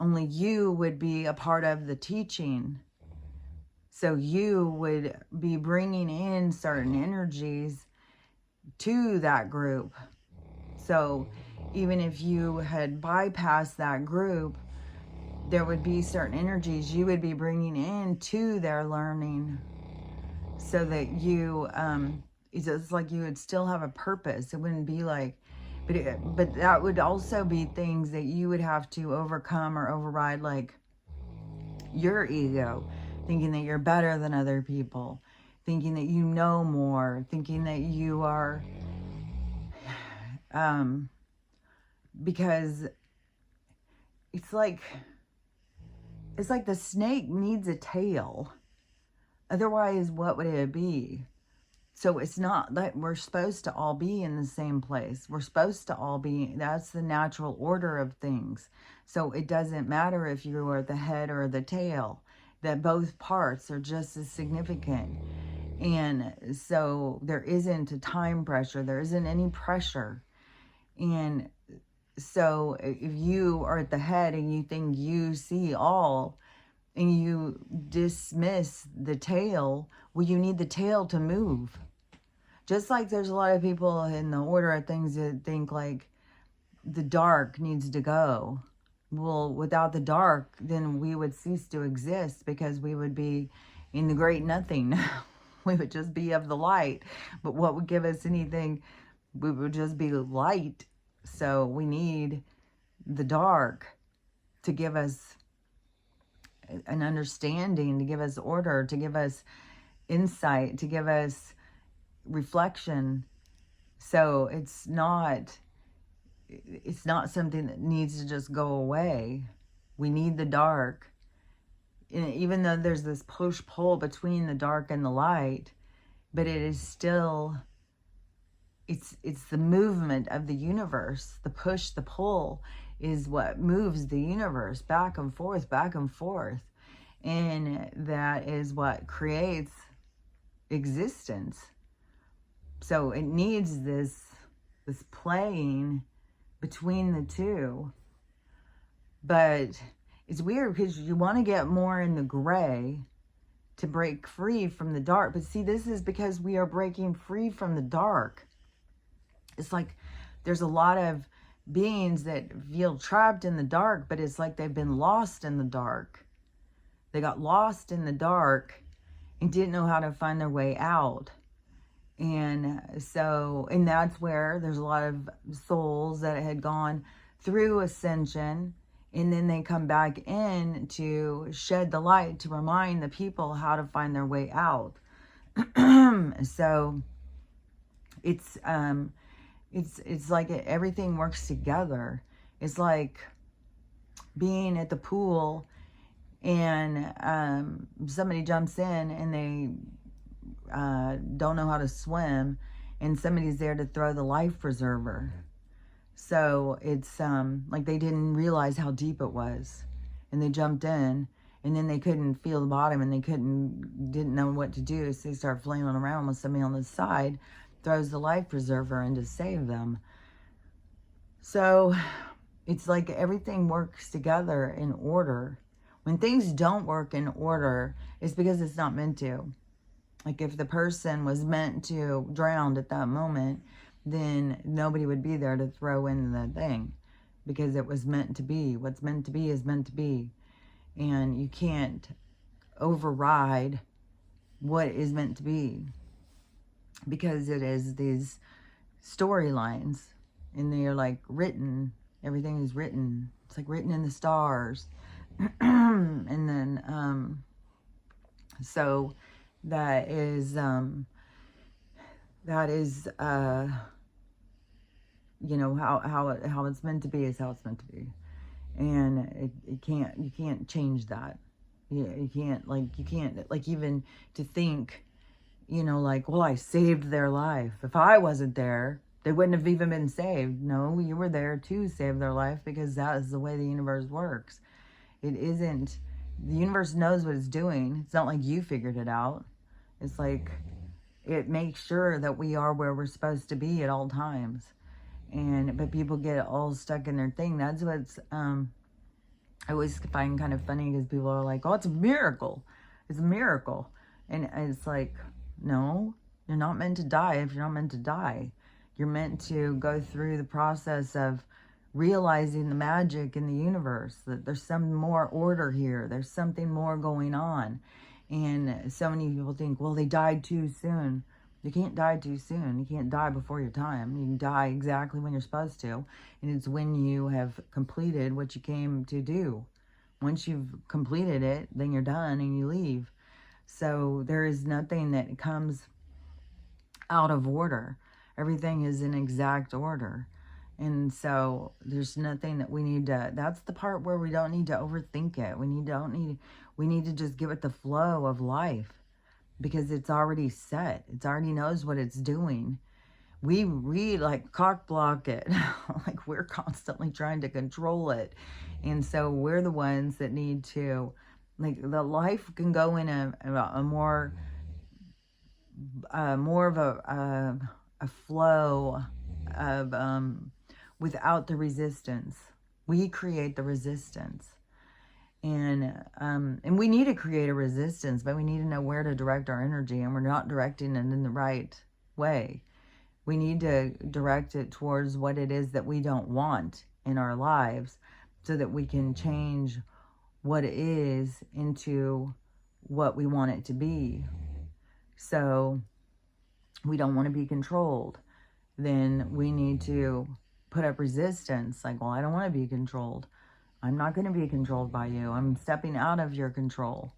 only you would be a part of the teaching. So you would be bringing in certain energies to that group. So even if you had bypassed that group, there would be certain energies you would be bringing in to their learning, so that you, it's like you would still have a purpose. It wouldn't be like, but that would also be things that you would have to overcome or override, like your ego, thinking that you're better than other people, thinking that you know more, thinking that you are, because it's like the snake needs a tail. Otherwise, what would it be? So it's not that we're supposed to all be in the same place. We're supposed to all be, that's the natural order of things. So it doesn't matter if you are the head or the tail, that both parts are just as significant. And so there isn't a time pressure. There isn't any pressure. And so if you are at the head and you think you see all, and you dismiss the tail, well, you need the tail to move. Just like there's a lot of people in the order of things that think like the dark needs to go. Well, without the dark, then we would cease to exist, because we would be in the great nothing. We would just be of the light. But what would give us anything? We would just be light. So we need the dark to give us an understanding, to give us order, to give us insight, to give us reflection. So it's not something that needs to just go away. We need the dark. And even though there's this push-pull between the dark and the light, but it is still, it's the movement of the universe, the push, the pull. is what moves the universe back and forth, back and forth. And that is what creates existence. So it needs this playing between the two. But it's weird because you want to get more in the gray to break free from the dark. But see, this is because we are breaking free from the dark. It's like there's a lot of beings that feel trapped in the dark, but it's like they've been lost in the dark. They got lost in the dark and didn't know how to find their way out. And so, and that's where there's a lot of souls that had gone through ascension, and then they come back in to shed the light to remind the people how to find their way out. So it's like everything works together. It's like being at the pool and somebody jumps in and they don't know how to swim, and somebody's there to throw the life preserver. So it's like they didn't realize how deep it was, and they jumped in, and then they couldn't feel the bottom, and they didn't know what to do, so they start flailing around with somebody on the side throws the life preserver in to save them. So it's like everything works together in order. When things don't work in order, it's because it's not meant to. Like if the person was meant to drown at that moment, then nobody would be there to throw in the thing, because it was meant to be. What's meant to be is meant to be. And you can't override what is meant to be, because it is these storylines, and they are like written. Everything is written. It's like written in the stars. And then, so that is, you know, how it's meant to be is how it's meant to be. And you can't change that. You can't, like, even to think, you know, like, well, I saved their life. If I wasn't there, they wouldn't have even been saved. No, you were there to save their life, because that is the way the universe works. It isn't, the universe knows what it's doing. It's not like you figured it out. It's like, it makes sure that we are where we're supposed to be at all times. But people get all stuck in their thing. That's what's, I always find kind of funny, because people are like, oh, it's a miracle. It's a miracle. And it's like, no, you're not meant to die if you're not meant to die. You're meant to go through the process of realizing the magic in the universe, that there's some more order here. There's something more going on. And so many people think, well, they died too soon. You can't die too soon. You can't die before your time. You can die exactly when you're supposed to. And it's when you have completed what you came to do. Once you've completed it, then you're done and you leave. So there is nothing that comes out of order. Everything is in exact order. And so there's nothing that we need to, that's the part where we don't need to overthink it. We need to just give it the flow of life, because it's already set. It already knows what it's doing. We like cock block it. Like we're constantly trying to control it. And so we're the ones that need to, like, the life can go in a more of a flow of, without the resistance. We create the resistance. And we need to create a resistance, but we need to know where to direct our energy, and we're not directing it in the right way. We need to direct it towards what it is that we don't want in our lives, so that we can change what it is into what we want it to be. So we don't want to be controlled. Then we need to put up resistance. Like, well, I don't want to be controlled. I'm not going to be controlled by you. I'm stepping out of your control.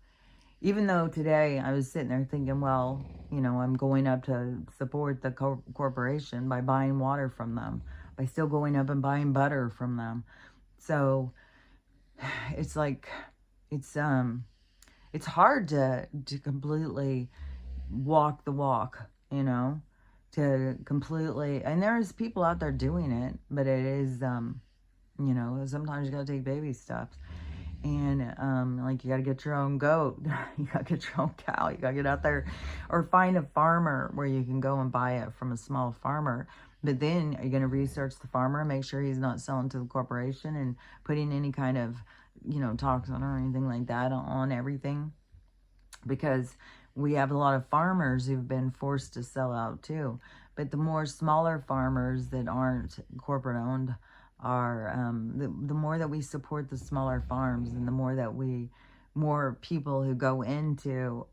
Even though today I was sitting there thinking, well, you know, I'm going up to support the corporation by buying water from them, by still going up and buying butter from them. So it's like, it's hard to completely walk the walk, you know, to completely, and there's people out there doing it, but it is, You know, sometimes you got to take baby steps. And like, you got to get your own goat. You got to get your own cow. You got to get out there or find a farmer where you can go and buy it from a small farmer. But then are you going to research the farmer and make sure he's not selling to the corporation and putting any kind of, you know, toxin or anything like that on everything? Because we have a lot of farmers who've been forced to sell out too. But the more smaller farmers that aren't corporate owned are, the more that we support the smaller farms, and the more that more people who go into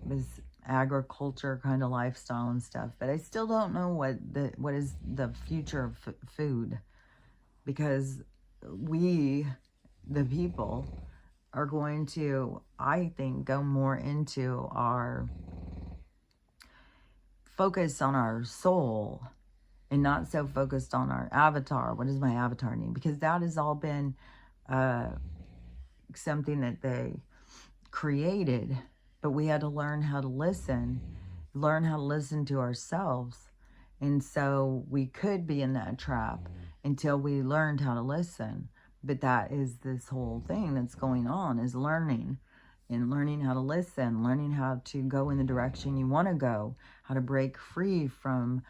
this agriculture kind of lifestyle and stuff. But I still don't know what is the future of food, because we, the people, are going to, I think, go more into our focus on our soul and not so focused on our avatar. What does my avatar need? Because that has all been something that they created, but we had to learn how to listen to ourselves. And so we could be in that trap until we learned how to listen. But that is this whole thing that's going on, is learning, and learning how to listen, learning how to go in the direction you want to go, how to break free from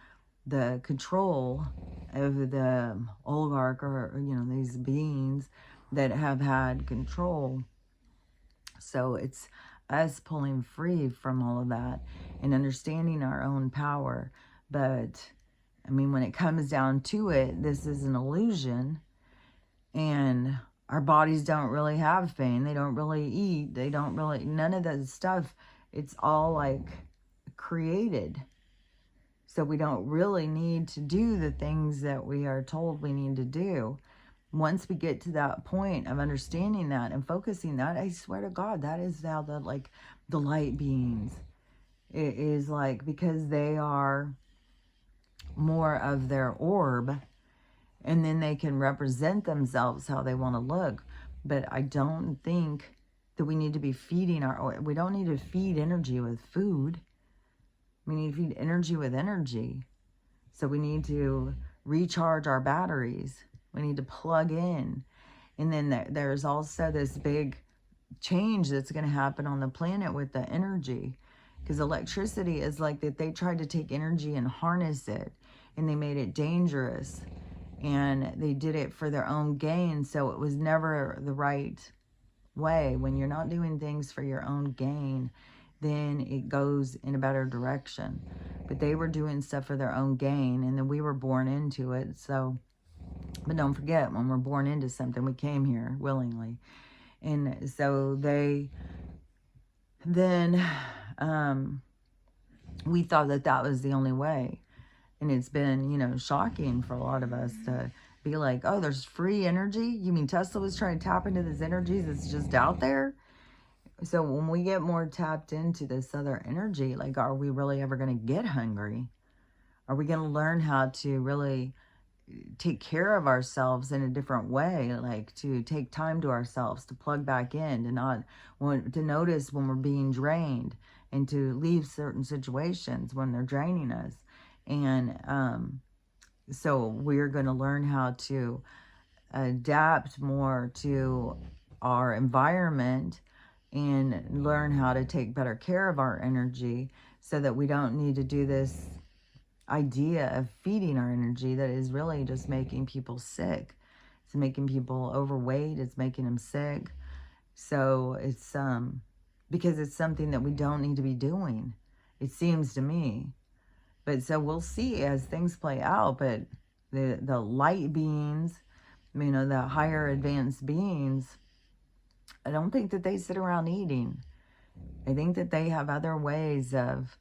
the control of the oligarch, or, you know, these beings that have had control. So it's us pulling free from all of that and understanding our own power. But I mean, when it comes down to it, this is an illusion, and our bodies don't really have pain. They don't really eat. They don't really, none of that stuff. It's all like created. So we don't really need to do the things that we are told we need to do. Once we get to that point of understanding that and focusing that, I swear to God, that is how the light beings, it is like, because they are more of their orb, and then they can represent themselves how they want to look. But I don't think that we need to be feeding we don't need to feed energy with food. We need to feed energy with energy. So we need to recharge our batteries. We need to plug in. And then there's also this big change that's going to happen on the planet with the energy. Because electricity is like that. They tried to take energy and harness it, and they made it dangerous. And they did it for their own gain. So it was never the right way. When you're not doing things for your own gain, then it goes in a better direction. But they were doing stuff for their own gain, and then we were born into it. So, but don't forget, when we're born into something, we came here willingly. And so then we thought that that was the only way. And it's been, you know, shocking for a lot of us to be like, oh, there's free energy? You mean Tesla was trying to tap into this energy that's just out there? So when we get more tapped into this other energy, like, are we really ever going to get hungry? Are we going to learn how to really take care of ourselves in a different way, like to take time to ourselves, to plug back in, to not want to notice when we're being drained, and to leave certain situations when they're draining us? And so we're going to learn how to adapt more to our environment and learn how to take better care of our energy, so that we don't need to do this idea of feeding our energy that is really just making people sick. It's making people overweight. It's making them sick. So it's because it's something that we don't need to be doing, it seems to me. But so we'll see as things play out. But the light beings, you know, the higher advanced beings, I don't think that they sit around eating. I think that they have other ways of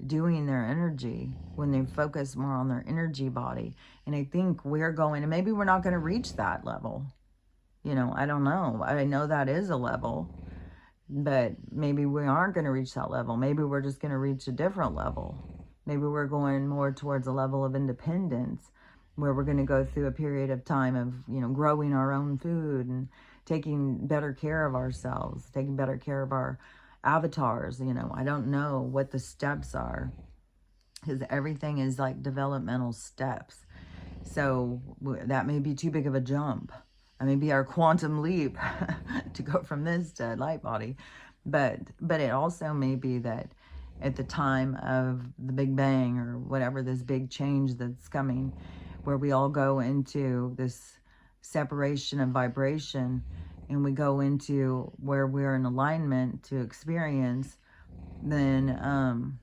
doing their energy when they focus more on their energy body. And I think we're going, and maybe we're not going to reach that level. You know, I don't know. I know that is a level, but maybe we aren't going to reach that level. Maybe we're just going to reach a different level. Maybe we're going more towards a level of independence, where we're going to go through a period of time of, you know, growing our own food and taking better care of ourselves, taking better care of our avatars. You know, I don't know what the steps are, because everything is like developmental steps. So that may be too big of a jump. That may be our quantum leap to go from this to light body. But it also may be that at the time of the Big Bang or whatever, this big change that's coming, where we all go into this separation of vibration and we go into where we're in alignment to experience, then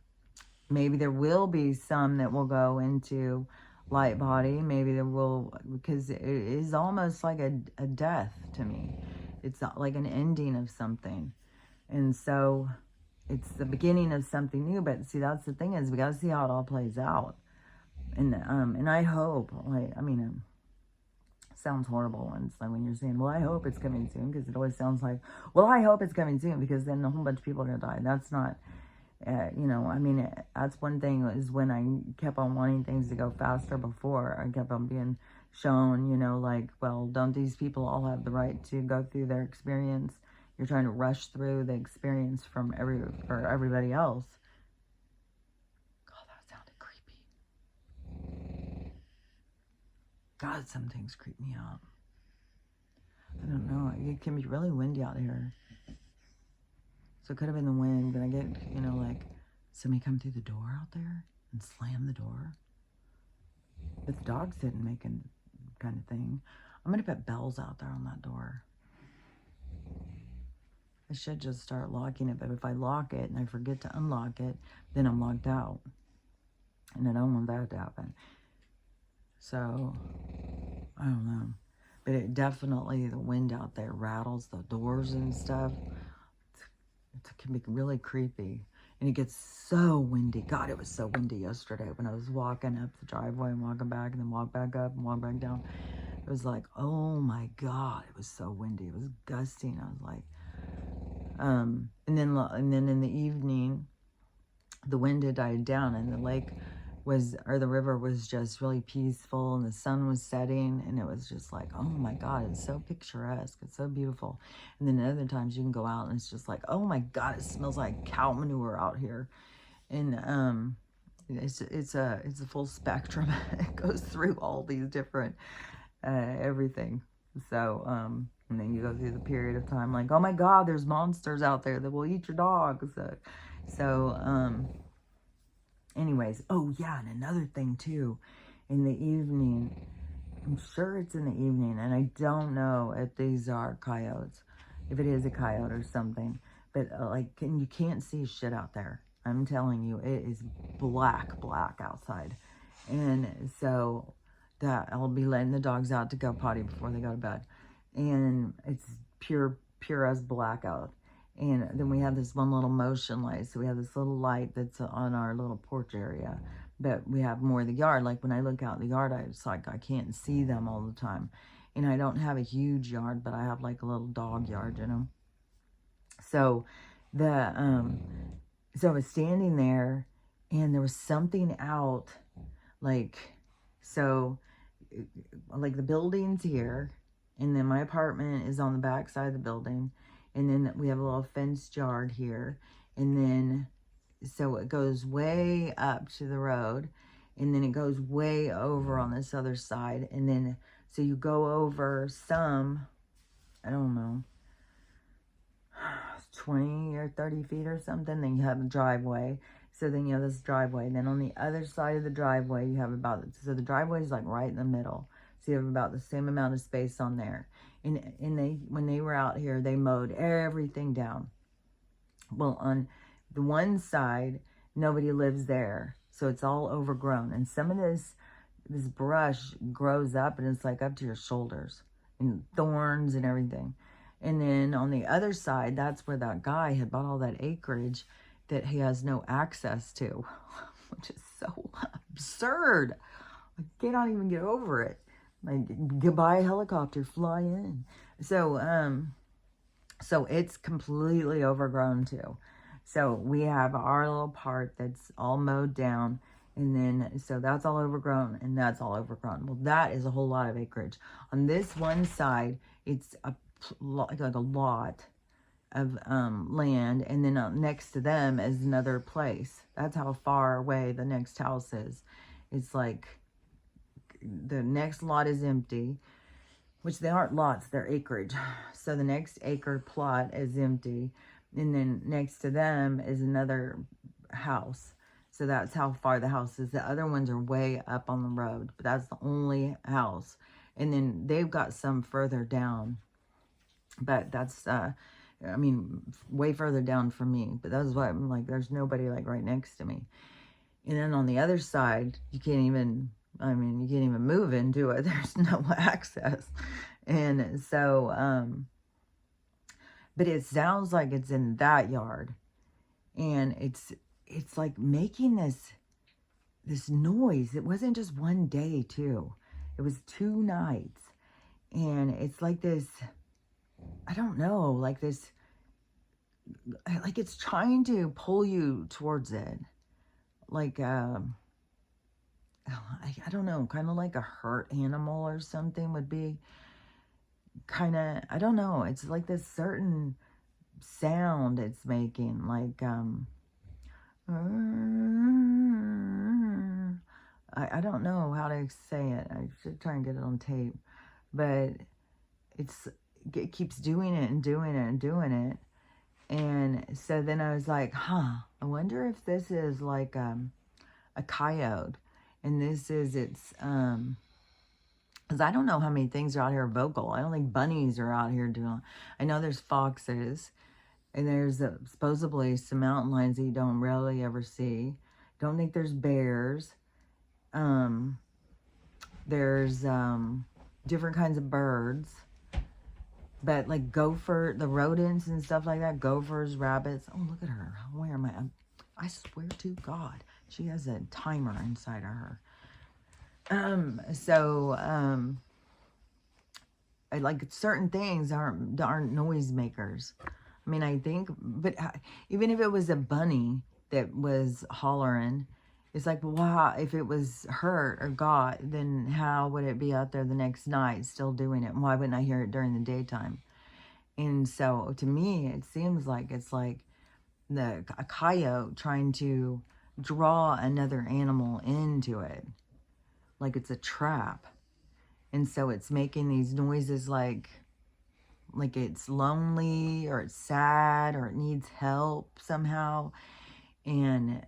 maybe there will be some that will go into light body. Maybe there will, because it is almost like a death to me. It's not like an ending of something. And so it's the beginning of something new. But see, that's the thing, is we got to see how it all plays out. And I hope, like, I mean, it sounds horrible when it's like when you're saying, well, I hope it's coming soon, because it always sounds like, well, I hope it's coming soon, because then a whole bunch of people are going to die. That's not, you know, I mean, that's one thing, is when I kept on wanting things to go faster before, I kept on being shown, you know, like, well, don't these people all have the right to go through their experience? You're trying to rush through the experience for everybody else. God, that sounded creepy. God, some things creep me out. I don't know. It can be really windy out here. So it could have been the wind, but I get, you know, like, somebody come through the door out there and slam the door. But the dogs didn't make a kind of thing. I'm going to put bells out there on that door. I should just start locking it, but if I lock it and I forget to unlock it, then I'm locked out. And I don't want that to happen. So, I don't know. But it definitely, the wind out there rattles the doors and stuff. It can be really creepy. And it gets so windy. God, it was so windy yesterday when I was walking up the driveway and walking back and then walk back up and walk back down. It was like, oh my God, it was so windy. It was gusting. I was like, and then in the evening, the wind had died down and the lake was, or the river was just really peaceful, and the sun was setting, and it was just like, oh my God, it's so picturesque, it's so beautiful. And then other times you can go out and it's just like, oh my God, it smells like cow manure out here. And it's a full spectrum. It goes through all these different everything. So and then you go through the period of time like, oh my God, there's monsters out there that will eat your dog. So anyways, oh yeah, and another thing too, in the evening, I'm sure it's in the evening, and I don't know if these are coyotes, if it is a coyote or something, but like, you can't see shit out there. I'm telling you, it is black outside. And so that I'll be letting the dogs out to go potty before they go to bed, and it's pure as blackout. And then we have this one little motion light. So we have this little light that's on our little porch area. But we have more of the yard. Like when I look out in the yard, it's like I can't see them all the time. And I don't have a huge yard, but I have like a little dog yard, you know. So so I was standing there, and there was something out, like, so like the building's here, and then my apartment is on the back side of the building. And then we have a little fenced yard here. And then, so it goes way up to the road. And then it goes way over on this other side. And then, so you go over some, I don't know, 20 or 30 feet or something. Then you have a driveway. So then you have this driveway. And then on the other side of the driveway, you have about, so the driveway is like right in the middle. So you have about the same amount of space on there. And when they were out here, they mowed everything down. Well, on the one side, nobody lives there, so it's all overgrown. And some of this brush grows up, and it's like up to your shoulders, and thorns and everything. And then on the other side, that's where that guy had bought all that acreage that he has no access to, which is so absurd. I cannot even get over it. Like, goodbye helicopter, fly in. So so it's completely overgrown too. So we have our little part that's all mowed down, and then so that's all overgrown, and that's all overgrown. Well, that is a whole lot of acreage. On this one side, it's like a lot of land, and then next to them is another place. That's how far away the next house is. It's like the next lot is empty, which they aren't lots, they're acreage. So the next acre plot is empty. And then next to them is another house. So that's how far the house is. The other ones are way up on the road, but that's the only house. And then they've got some further down. But that's, I mean, way further down from me. But that's why I'm like, there's nobody like right next to me. And then on the other side, you can't even, I mean, you can't even move into it. There's no access. And so, but it sounds like it's in that yard. And it's like making this noise. It wasn't just one day too. It was 2 nights. And it's like this, I don't know, like this, like it's trying to pull you towards it. Like, I don't know, kind of like a hurt animal or something would be kind of, I don't know. It's like this certain sound it's making, like, I don't know how to say it. I should try and get it on tape, but it keeps doing it and doing it and doing it. And so then I was like, I wonder if this is like a coyote. And this is its, because I don't know how many things are out here vocal. I don't think bunnies are out here doing, I know there's foxes. And there's supposedly some mountain lions that you don't really ever see. Don't think there's bears. There's different kinds of birds. But like gopher, the rodents and stuff like that, gophers, rabbits. Oh, look at her. Where am I swear to God, she has a timer inside of her. Like certain things aren't noisemakers. I mean, I think, but even if it was a bunny that was hollering, it's like, wow, if it was hurt or got, then how would it be out there the next night still doing it? Why wouldn't I hear it during the daytime? And so to me, it seems like it's like a coyote trying to draw another animal into it. Like it's a trap. And so it's making these noises like it's lonely or it's sad or it needs help somehow. And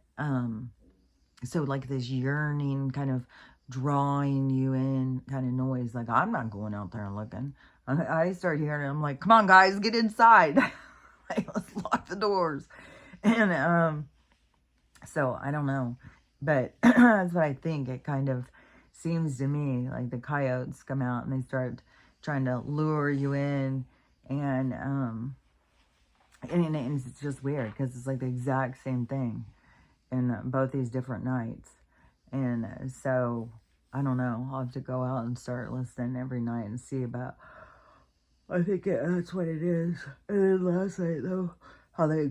so like this yearning kind of drawing you in kind of noise. Like I'm not going out there and looking. I start hearing it. I'm like, come on guys, get inside. Like, let's lock the doors. And so I don't know. But that's what I think. It kind of seems to me like the coyotes come out and they start trying to lure you in, and it's just weird because it's like the exact same thing in both these different nights. And so I don't know, I'll have to go out and start listening every night and see about, I think that's what it is. And then last night though, how they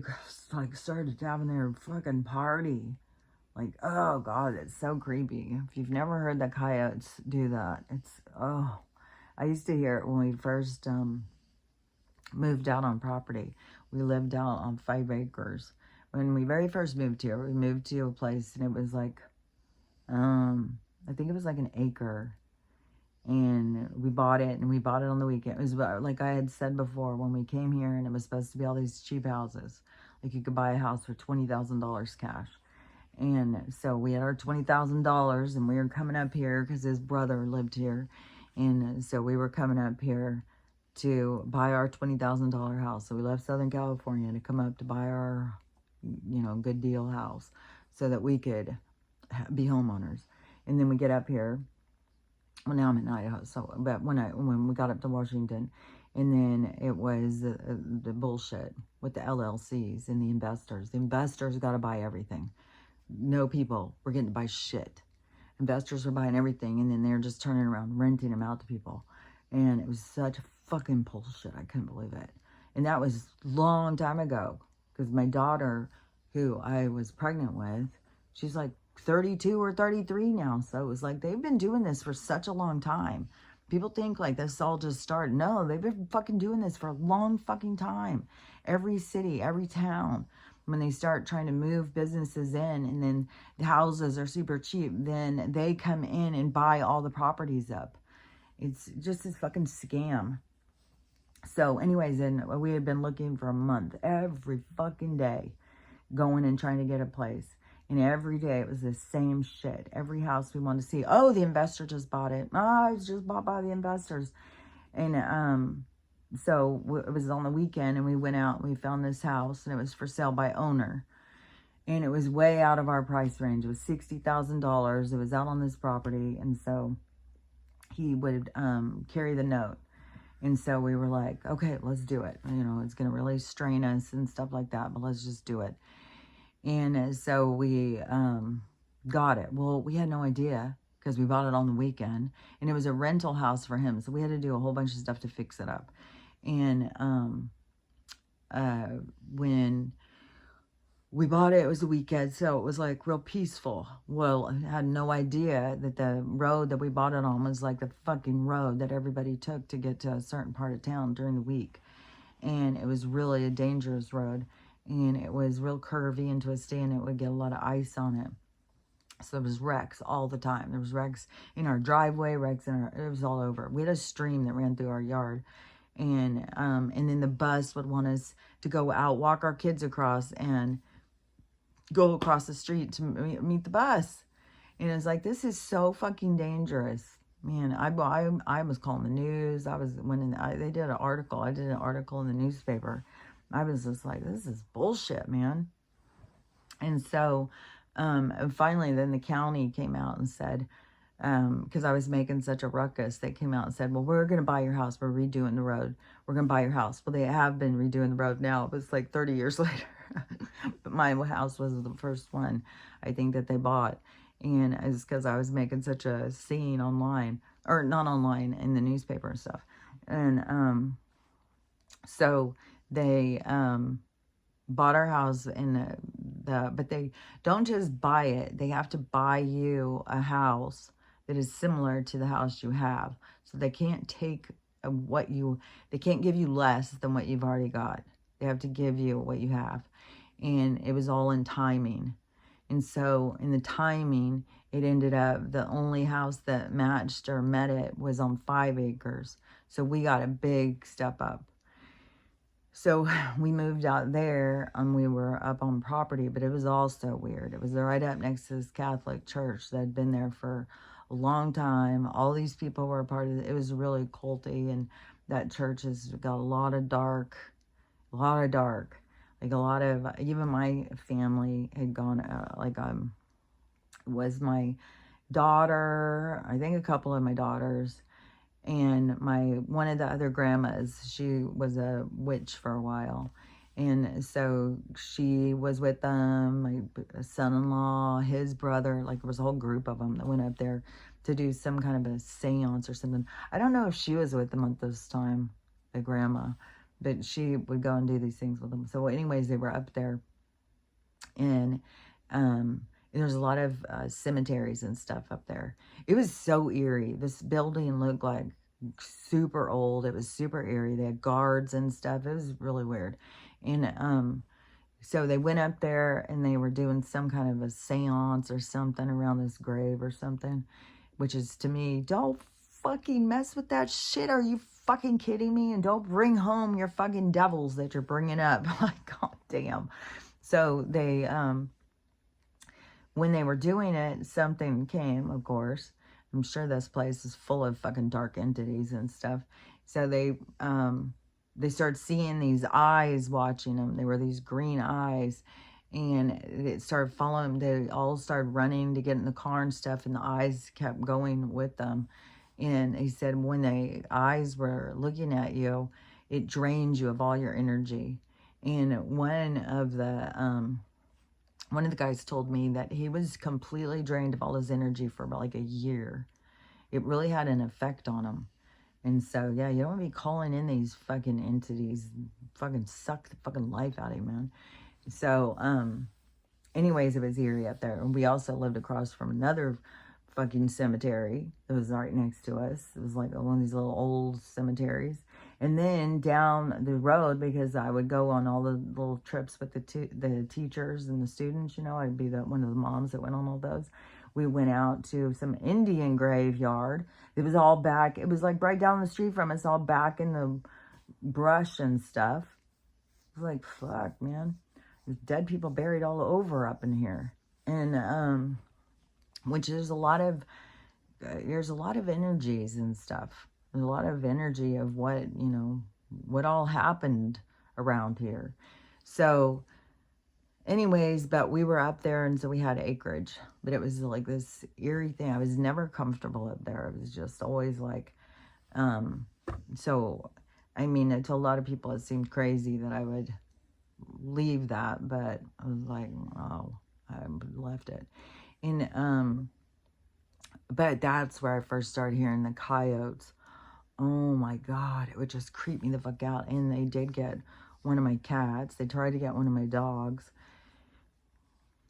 like started having their fucking party. Like, oh God, it's so creepy. If you've never heard the coyotes do that, it's, oh, I used to hear it when we first moved out on property. We lived out on 5 acres. When we very first moved here, we moved to a place and it was like, I think it was like an acre. And we bought it, and we bought it on the weekend. It was like I had said before, when we came here, and it was supposed to be all these cheap houses. Like you could buy a house for $20,000 cash. And so we had our $20,000, and we were coming up here because his brother lived here. And so we were coming up here to buy our $20,000 house. So we left Southern California to come up to buy our, good deal house so that we could be homeowners. And then we get up here. Well, now I'm in Idaho. So, but when we got up to Washington, and then it was the bullshit with the LLCs and the investors. The investors got to buy everything. No people were getting to buy shit. Investors were buying everything, and then they're just turning around, renting them out to people. And it was such fucking bullshit. I couldn't believe it. And that was a long time ago, because my daughter, who I was pregnant with, she's like 32 or 33 now. So it was like, they've been doing this for such a long time. People think like this all just started. No, they've been fucking doing this for a long fucking time. Every city, every town. When they start trying to move businesses in, and then the houses are super cheap, then they come in and buy all the properties up. It's just this fucking scam. So anyways, and we had been looking for a month, every fucking day, going and trying to get a place. And every day it was the same shit. Every house we wanted to see. Oh, the investor just bought it. Oh, it was just bought by the investors. And so it was on the weekend, and we went out and we found this house, and it was for sale by owner. And it was way out of our price range. It was $60,000. It was out on this property. And so he would carry the note. And so we were like, okay, let's do it. You know, it's going to really strain us and stuff like that, but let's just do it. And so we got it. Well, we had no idea because we bought it on the weekend. And it was a rental house for him. So we had to do a whole bunch of stuff to fix it up. And when we bought it, it was a weekend, so it was like real peaceful. Well, I had no idea that the road that we bought it on was like the fucking road that everybody took to get to a certain part of town during the week. And it was really a dangerous road. And it was real curvy and twisty, and it would get a lot of ice on it. So there was wrecks all the time. There was wrecks in our driveway, wrecks in our, it was all over. We had a stream that ran through our yard. And then the bus would want us to go out, walk our kids across, and go across the street to meet the bus. And it's like, this is so fucking dangerous. Man, I was calling the news. I was, they did an article. I did an article in the newspaper. I was just like, this is bullshit, man. And so, and finally, then the county came out and said, because I was making such a ruckus, they came out and said, well, we're going to buy your house. We're redoing the road. We're going to buy your house. Well, they have been redoing the road now. It was like 30 years later. But my house was the first one, I think, that they bought. And it's because I was making such a scene online, or not online, in the newspaper and stuff. And so they bought our house in but they don't just buy it. They have to buy you a house that is similar to the house you have. So they can't take they can't give you less than what you've already got. They have to give you what you have. And it was all in timing. And so in the timing, it ended up the only house that matched or met it was on 5 acres. So we got a big step up. So we moved out there, and we were up on property, but it was all so weird. It was right up next to this Catholic church that had been there for a long time. All these people were a part of it. It was really culty, and that church has got a lot of dark. Like a lot of, even my family had gone, was my daughter, I think a couple of my daughters, and one of the other grandmas, she was a witch for a while. And so she was with them, my son-in-law, his brother, like there was a whole group of them that went up there to do some kind of a seance or something. I don't know if she was with them at this time, the grandma, but she would go and do these things with them. So anyways, they were up there, and there's a lot of cemeteries and stuff up there. It was so eerie. This building looked like super old. It was super eerie. They had guards and stuff. It was really weird. And so they went up there, and they were doing some kind of a seance or something around this grave or something, which is, to me, don't fucking mess with that shit. Are you fucking kidding me? And don't bring home your fucking devils that you're bringing up. Like, god damn. So they, when they were doing it, something came, of course. I'm sure this place is full of fucking dark entities and stuff. So they started seeing these eyes watching them. They were these green eyes. And it started following them. They all started running to get in the car and stuff. And the eyes kept going with them. And he said when the eyes were looking at you, it drained you of all your energy. And one of the guys told me that he was completely drained of all his energy for about like a year. It really had an effect on him. And so, yeah, you don't want to be calling in these fucking entities. Fucking suck the fucking life out of you, man. So, anyways, it was eerie up there. And we also lived across from another fucking cemetery that was right next to us. It was like one of these little old cemeteries. And then down the road, because I would go on all the little trips with the teachers and the students, you know, I'd be one of the moms that went on all those. We went out to some Indian graveyard. It was all back. It was like right down the street from us, all back in the brush and stuff. It was like, fuck, man. There's dead people buried all over up in here. And, which there's a lot of energies and stuff. There's a lot of energy of what, you know, what all happened around here. So anyways, but we were up there, and so we had acreage. But it was like this eerie thing. I was never comfortable up there. It was just always like, so, I mean, to a lot of people, it seemed crazy that I would leave that. But I was like, oh, I left it. And, but that's where I first started hearing the coyotes. Oh my God, it would just creep me the fuck out. And they did get one of my cats. They tried to get one of my dogs.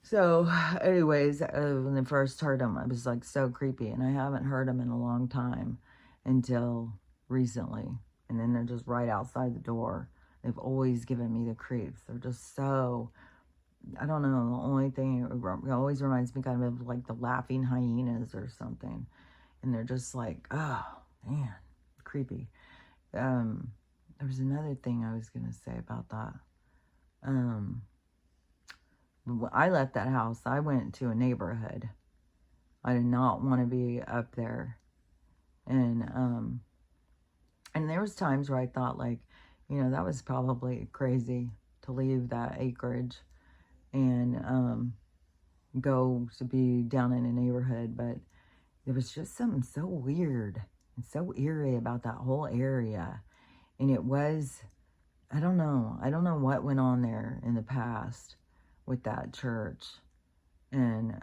So anyways, when I first heard them, it was like so creepy. And I haven't heard them in a long time until recently. And then they're just right outside the door. They've always given me the creeps. They're just so, I don't know, the only thing, it always reminds me kind of like the laughing hyenas or something. And they're just like, oh, man, creepy. There was another thing I was going to say about that. I left that house. I went to a neighborhood. I did not want to be up there. And there was times where I thought, like, you know, that was probably crazy to leave that acreage and go to be down in a neighborhood. But there was just something so weird and so eerie about that whole area. And it was, I don't know what went on there in the past with that church. And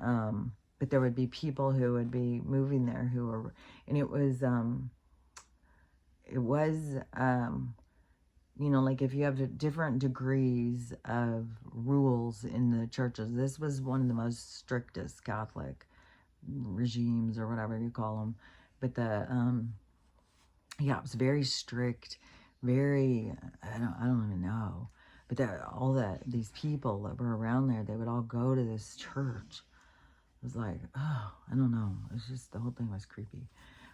but there would be people who would be moving there who were, and it was you know, like if you have different degrees of rules in the churches, this was one of the most strictest Catholic regimes or whatever you call them. But yeah, it was very strict, very, I don't even know. But these people that were around there, they would all go to this church. It was like, oh, I don't know. It was just, the whole thing was creepy.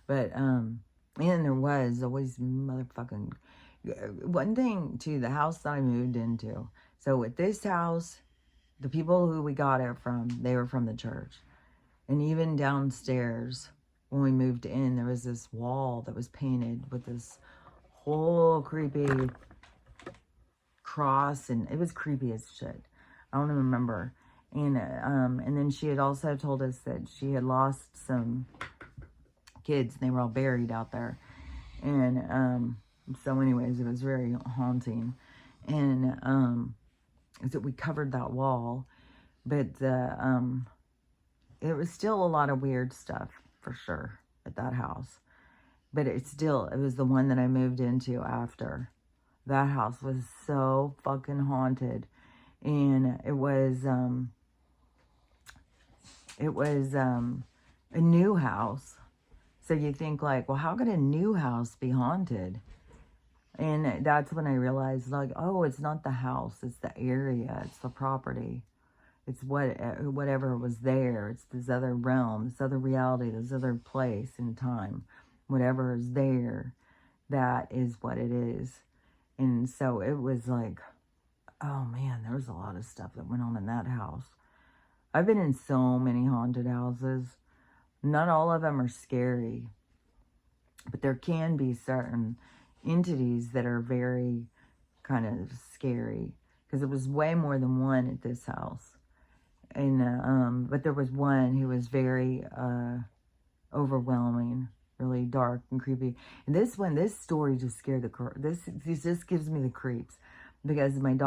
But, and there was always motherfucking, one thing too, the house that I moved into. So with this house, the people who we got it from, they were from the church. And even downstairs, when we moved in, there was this wall that was painted with this whole creepy cross, and it was creepy as shit. I don't even remember. And then she had also told us that she had lost some kids, and they were all buried out there. And so anyways, it was very haunting. And so we covered that wall, but it was still a lot of weird stuff for sure at that house. But it was the one that I moved into after. That house was so fucking haunted. And it was a new house. So you think like, well, how could a new house be haunted? And that's when I realized, like, oh, it's not the house, it's the area, it's the property. It's whatever was there. It's this other realm, this other reality, this other place in time. Whatever is there, that is what it is. And so it was like, oh man, there was a lot of stuff that went on in that house. I've been in so many haunted houses. Not all of them are scary, but there can be certain entities that are very kind of scary, because it was way more than one at this house. And but there was one who was very overwhelming, really dark and creepy. And this story just scared this just gives me the creeps, because one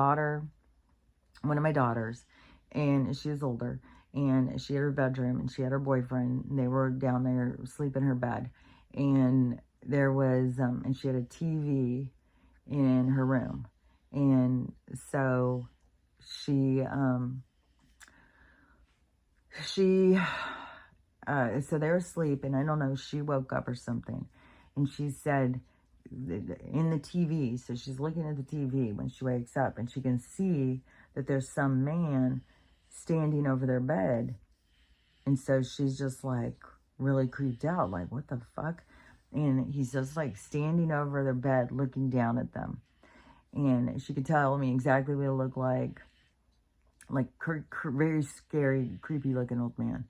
of my daughters, and she was older, and she had her bedroom, and she had her boyfriend, and they were down there asleep in her bed, and there was and she had a TV in her room. And so so they were asleep, and I don't know, she woke up or something, and she said in the TV. So she's looking at the TV when she wakes up, and she can see that there's some man standing over their bed. And so she's just like really creeped out, like, what the fuck? And he's just like standing over their bed looking down at them. And she could tell me exactly what it looked like very scary, creepy looking old man.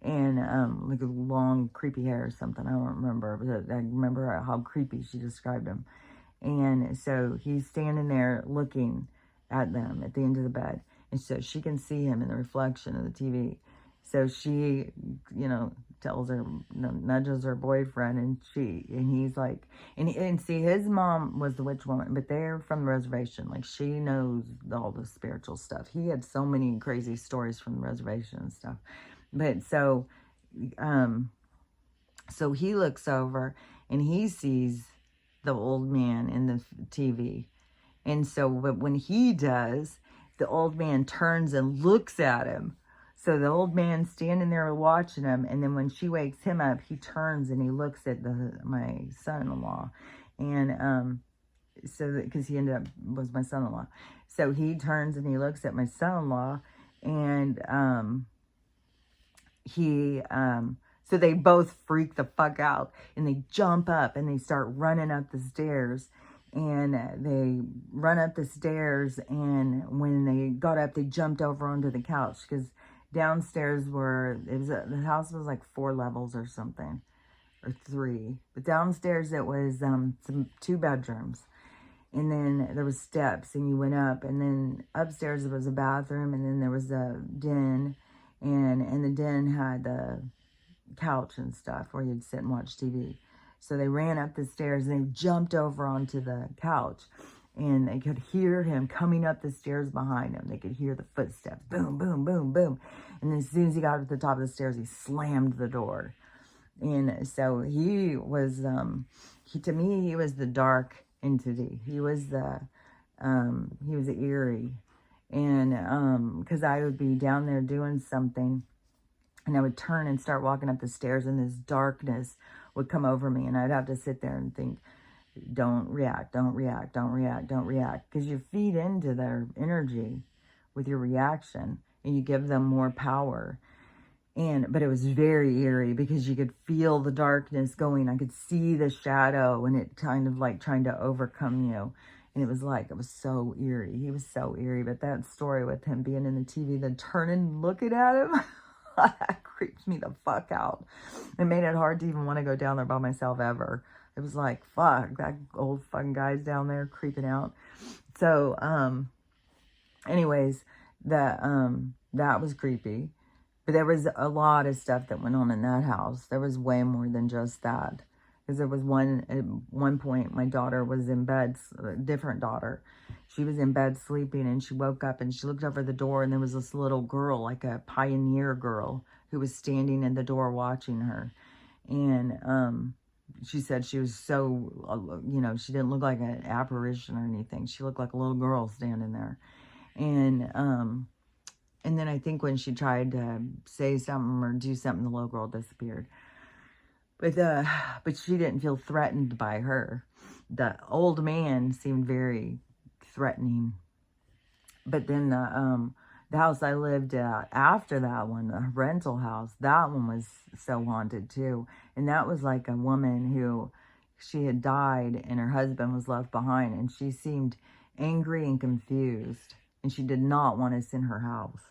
And like a long creepy hair or something. I don't remember, but I remember how creepy she described him. And so he's standing there looking at them at the end of the bed. And so she can see him in the reflection of the TV. So she, tells her, nudges her boyfriend, and he's like, and see, his mom was the witch woman, but they're from the reservation. Like, she knows all the spiritual stuff. He had so many crazy stories from the reservation and stuff. But so he looks over and he sees the old man in the TV. And so, but when he does, the old man turns and looks at him. So the old man's standing there watching him, and then when she wakes him up, he turns and he looks at my son-in-law, and because he was my son-in-law, so he turns and he looks at my son-in-law, and so they both freak the fuck out, and they jump up and they start running up the stairs. And they run up the stairs, and when they got up, they jumped over onto the couch, because downstairs the house was like 4 levels or something, or 3. But downstairs it was 2 bedrooms, and then there was steps, and you went up, and then upstairs there was a bathroom, and then there was a den, and the den had the couch and stuff where you'd sit and watch TV. So they ran up the stairs and they jumped over onto the couch, and they could hear him coming up the stairs behind him. They could hear the footsteps, boom, boom, boom, boom. And then as soon as he got to the top of the stairs, he slammed the door. And so he was, to me, he was the dark entity. He was eerie. And, cause I would be down there doing something, and I would turn and start walking up the stairs, and this darkness would come over me, and I'd have to sit there and think, don't react, don't react, don't react, don't react. Because you feed into their energy with your reaction, and you give them more power. But it was very eerie, because you could feel the darkness going. I could see the shadow, and it kind of like trying to overcome you. And it was so eerie. He was so eerie. But that story with him being in the TV, then turning and looking at him, that creeps me the fuck out. It made it hard to even want to go down there by myself ever. It was like, fuck, that old fucking guy's down there creeping out. So, anyways, that was creepy. But there was a lot of stuff that went on in that house. There was way more than just that. Because there was at one point, my daughter was in bed, a different daughter. She was in bed sleeping, and she woke up and she looked over the door, and there was this little girl, like a pioneer girl, who was standing in the door watching her. And she said she was so, she didn't look like an apparition or anything. She looked like a little girl standing there. And then I think when she tried to say something or do something, the little girl disappeared. But she didn't feel threatened by her. The old man seemed very threatening. But then the house I lived at after that one, the rental house, that one was so haunted too. And that was like a woman who, she had died and her husband was left behind, and she seemed angry and confused, and she did not want us in her house.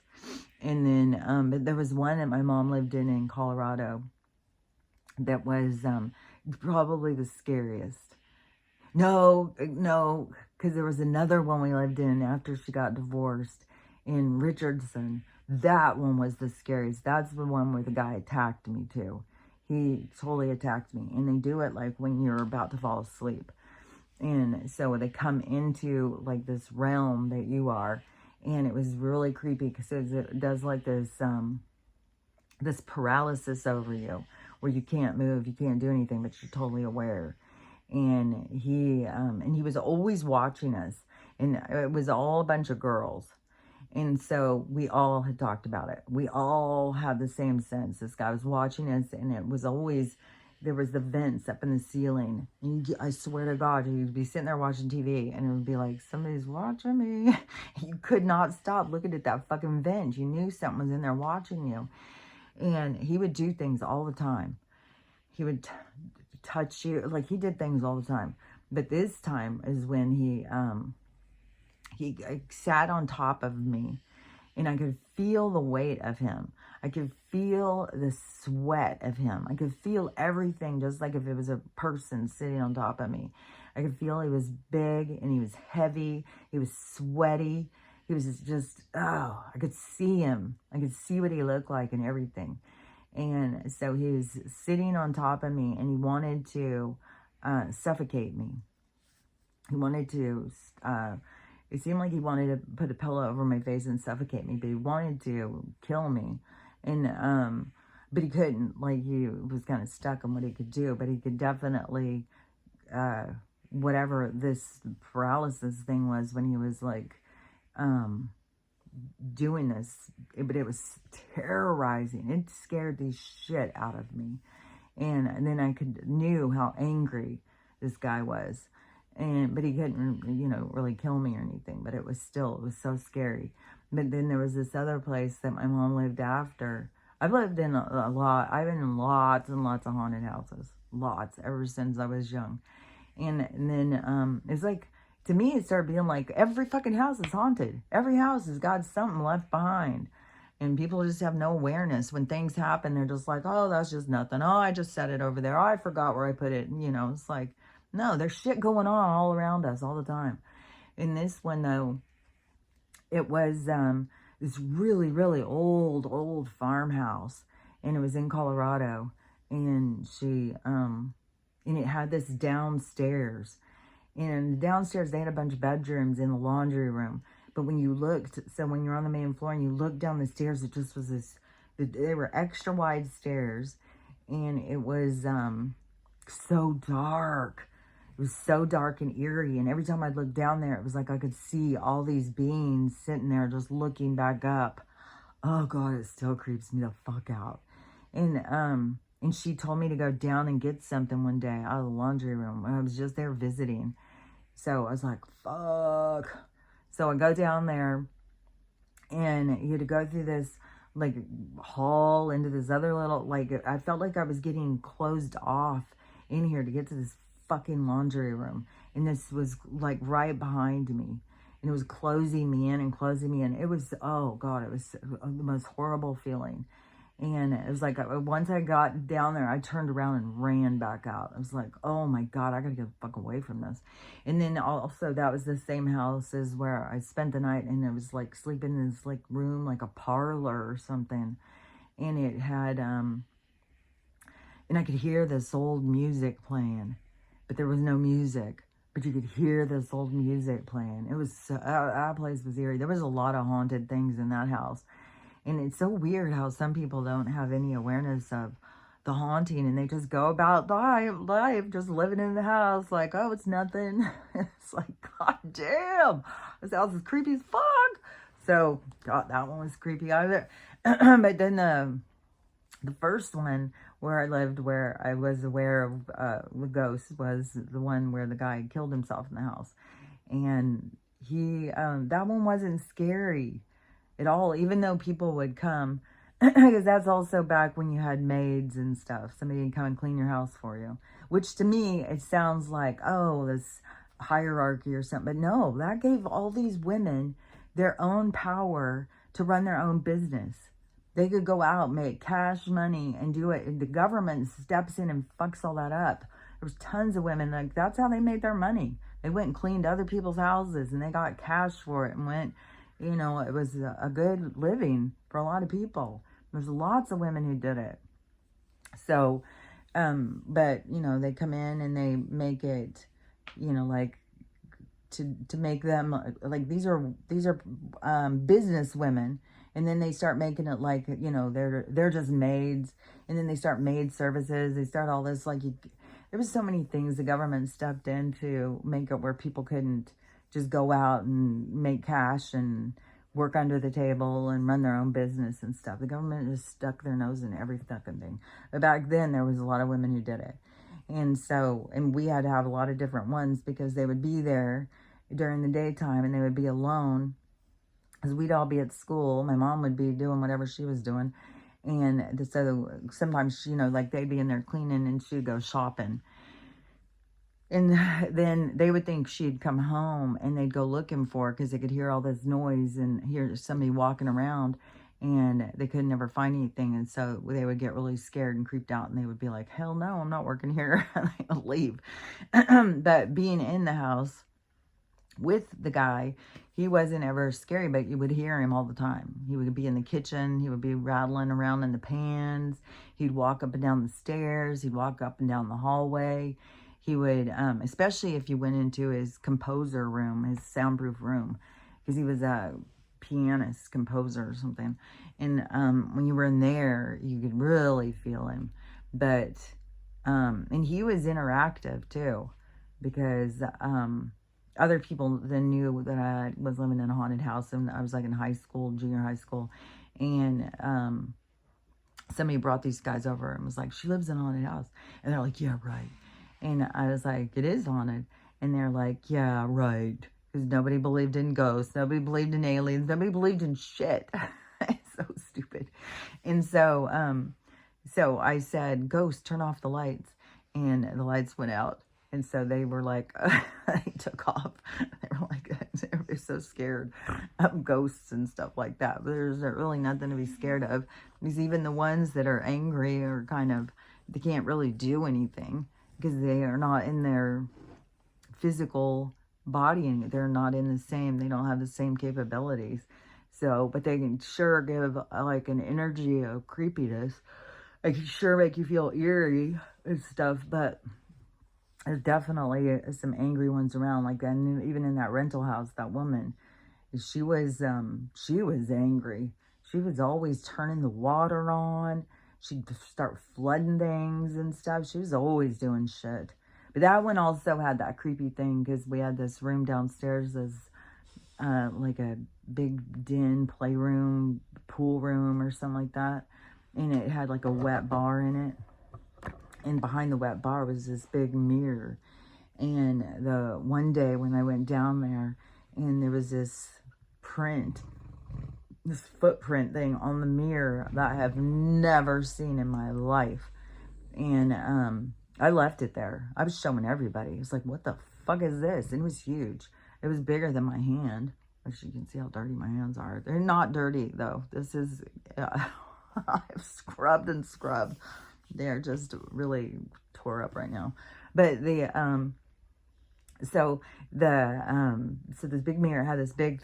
And then, but there was one that my mom lived in Colorado that was probably the scariest. No, because there was another one we lived in after she got divorced in Richardson. That one was the scariest. That's the one where the guy attacked me too. He totally attacked me. And they do it like when you're about to fall asleep. And so they come into like this realm that you are. And it was really creepy because it does like this paralysis over you, where you can't move, you can't do anything, but you're totally aware. And he was always watching us, and it was all a bunch of girls. And so we all had talked about it. We all had the same sense. This guy was watching us, and it was always there was the vents up in the ceiling. And I swear to God, you'd be sitting there watching TV and it would be like, somebody's watching me. You could not stop looking at that fucking vent. You knew something was in there watching you. And he would do things all the time. He would touch you. Like, he did things all the time. But this time is when he sat on top of me. And I could feel the weight of him. I could feel the sweat of him. I could feel everything just like if it was a person sitting on top of me. I could feel he was big and he was heavy. He was sweaty. He was just, oh, I could see him. I could see what he looked like and everything. And so he was sitting on top of me and he wanted to suffocate me. He wanted to... it seemed like he wanted to put a pillow over my face and suffocate me, but he wanted to kill me. And, but he couldn't. Like, he was kind of stuck on what he could do, but he could definitely, whatever this paralysis thing was when he was, like, doing this, but it was terrorizing. It scared the shit out of me. And then I knew how angry this guy was. But he couldn't, really kill me or anything. But it was so scary. But then there was this other place that my mom lived after. I've lived in a lot. I've been in lots and lots of haunted houses. Lots, ever since I was young. And then it's like, to me, it started being like, every fucking house is haunted. Every house has got something left behind. And people just have no awareness. When things happen, they're just like, oh, that's just nothing. Oh, I just set it over there. Oh, I forgot where I put it. It's like... No, there's shit going on all around us all the time. In this one, though, it was this really, really old farmhouse. And it was in Colorado. And and it had this downstairs. And downstairs, they had a bunch of bedrooms in the laundry room. But when you looked, so when you're on the main floor and you looked down the stairs, it just was this, they were extra wide stairs. And it was so dark. It was so dark and eerie, and every time I'd look down there, it was like I could see all these beings sitting there just looking back up. Oh, God, it still creeps me the fuck out. And she told me to go down and get something one day out of the laundry room. I was just there visiting. So I was like, fuck. So I go down there, and you had to go through this, like, hall into this other little, like, I felt like I was getting closed off in here to get to this fucking laundry room, and this was like right behind me, and it was closing me in and closing me in. It was, oh God, it was the most horrible feeling. And it was like, once I got down there, I turned around and ran back out. I was like, oh my God, I gotta get the fuck away from this. And then also, that was the same house as where I spent the night, and it was like sleeping in this like room, like a parlor or something. And it had and I could hear this old music playing. But there was no music. But you could hear this old music playing. It was, that place was eerie. There was a lot of haunted things in that house. And it's so weird how some people don't have any awareness of the haunting. And they just go about life just living in the house. Like, oh, it's nothing. It's like, God damn. This house is creepy as fuck. So, God, that one was creepy either. But then the first one where I lived, where I was aware of the ghosts, was the one where the guy killed himself in the house. And he, that one wasn't scary at all, even though people would come, because that's also back when you had maids and stuff. Somebody would come and clean your house for you, which to me, it sounds like, oh, this hierarchy or something. But no, that gave all these women their own power to run their own business. They could go out, make cash money, and do it. And the government steps in and fucks all that up. There was tons of women, like, that's how they made their money. They went and cleaned other people's houses, and they got cash for it, and went, it was a good living for a lot of people. There's lots of women who did it. So, but, they come in and they make it, like, to make them, like, these are business women. And then they start making it like, they're just maids. And then they start maid services. They start all this, like, there was so many things the government stepped in to make it where people couldn't just go out and make cash and work under the table and run their own business and stuff. The government just stuck their nose in every fucking thing. But back then, there was a lot of women who did it. And so, and we had to have a lot of different ones because they would be there during the daytime and they would be alone because we'd all be at school. My mom would be doing whatever she was doing. And so sometimes, you know, like they'd be in there cleaning and she'd go shopping. And then they would think she'd come home and they'd go looking for her because they could hear all this noise and hear somebody walking around and they could never find anything. And so they would get really scared and creeped out and they would be like, hell no, I'm not working here. And they would leave. But being in the house with the guy, he wasn't ever scary, but you would hear him all the time. He would be in the kitchen. He would be rattling around in the pans. He'd walk up and down the stairs. He'd walk up and down the hallway. He would, especially if you went into his composer room, his soundproof room, because he was a pianist, composer or something. And when you were in there, you could really feel him. But, and he was interactive too, because other people then knew that I was living in a haunted house, and I was like in high school, junior high school, and somebody brought these guys over and was like, she lives in a haunted house. And they're like, yeah, right. And I was like, it is haunted. And they're like, yeah, right. Because nobody believed in ghosts. Nobody believed in aliens. Nobody believed in shit. It's so stupid. And so, so I said, ghost, turn off the lights. And the lights went out. And so they were like, they took off. They were like, they're so scared of ghosts and stuff like that. But there's really nothing to be scared of. Because even the ones that are angry are kind of, they can't really do anything. Because they are not in their physical body and they're not in the same, they don't have the same capabilities. So, but they can sure give like an energy of creepiness. They can sure make you feel eerie and stuff, but there's definitely some angry ones around. Like that, even in that rental house, that woman, she was angry. She was always turning the water on. She'd start flooding things and stuff. She was always doing shit. But that one also had that creepy thing because we had this room downstairs as like a big den playroom, pool room or something like that. And it had like a wet bar in it. And behind the wet bar was this big mirror. And the one day when I went down there and there was this print, this footprint thing on the mirror that I have never seen in my life. And I left it there. I was showing everybody. It was like, what the fuck is this? And it was huge. It was bigger than my hand. As you can see how dirty my hands are. They're not dirty though. This is, I've scrubbed and scrubbed. They're just really tore up right now. But the, so this big mirror had this big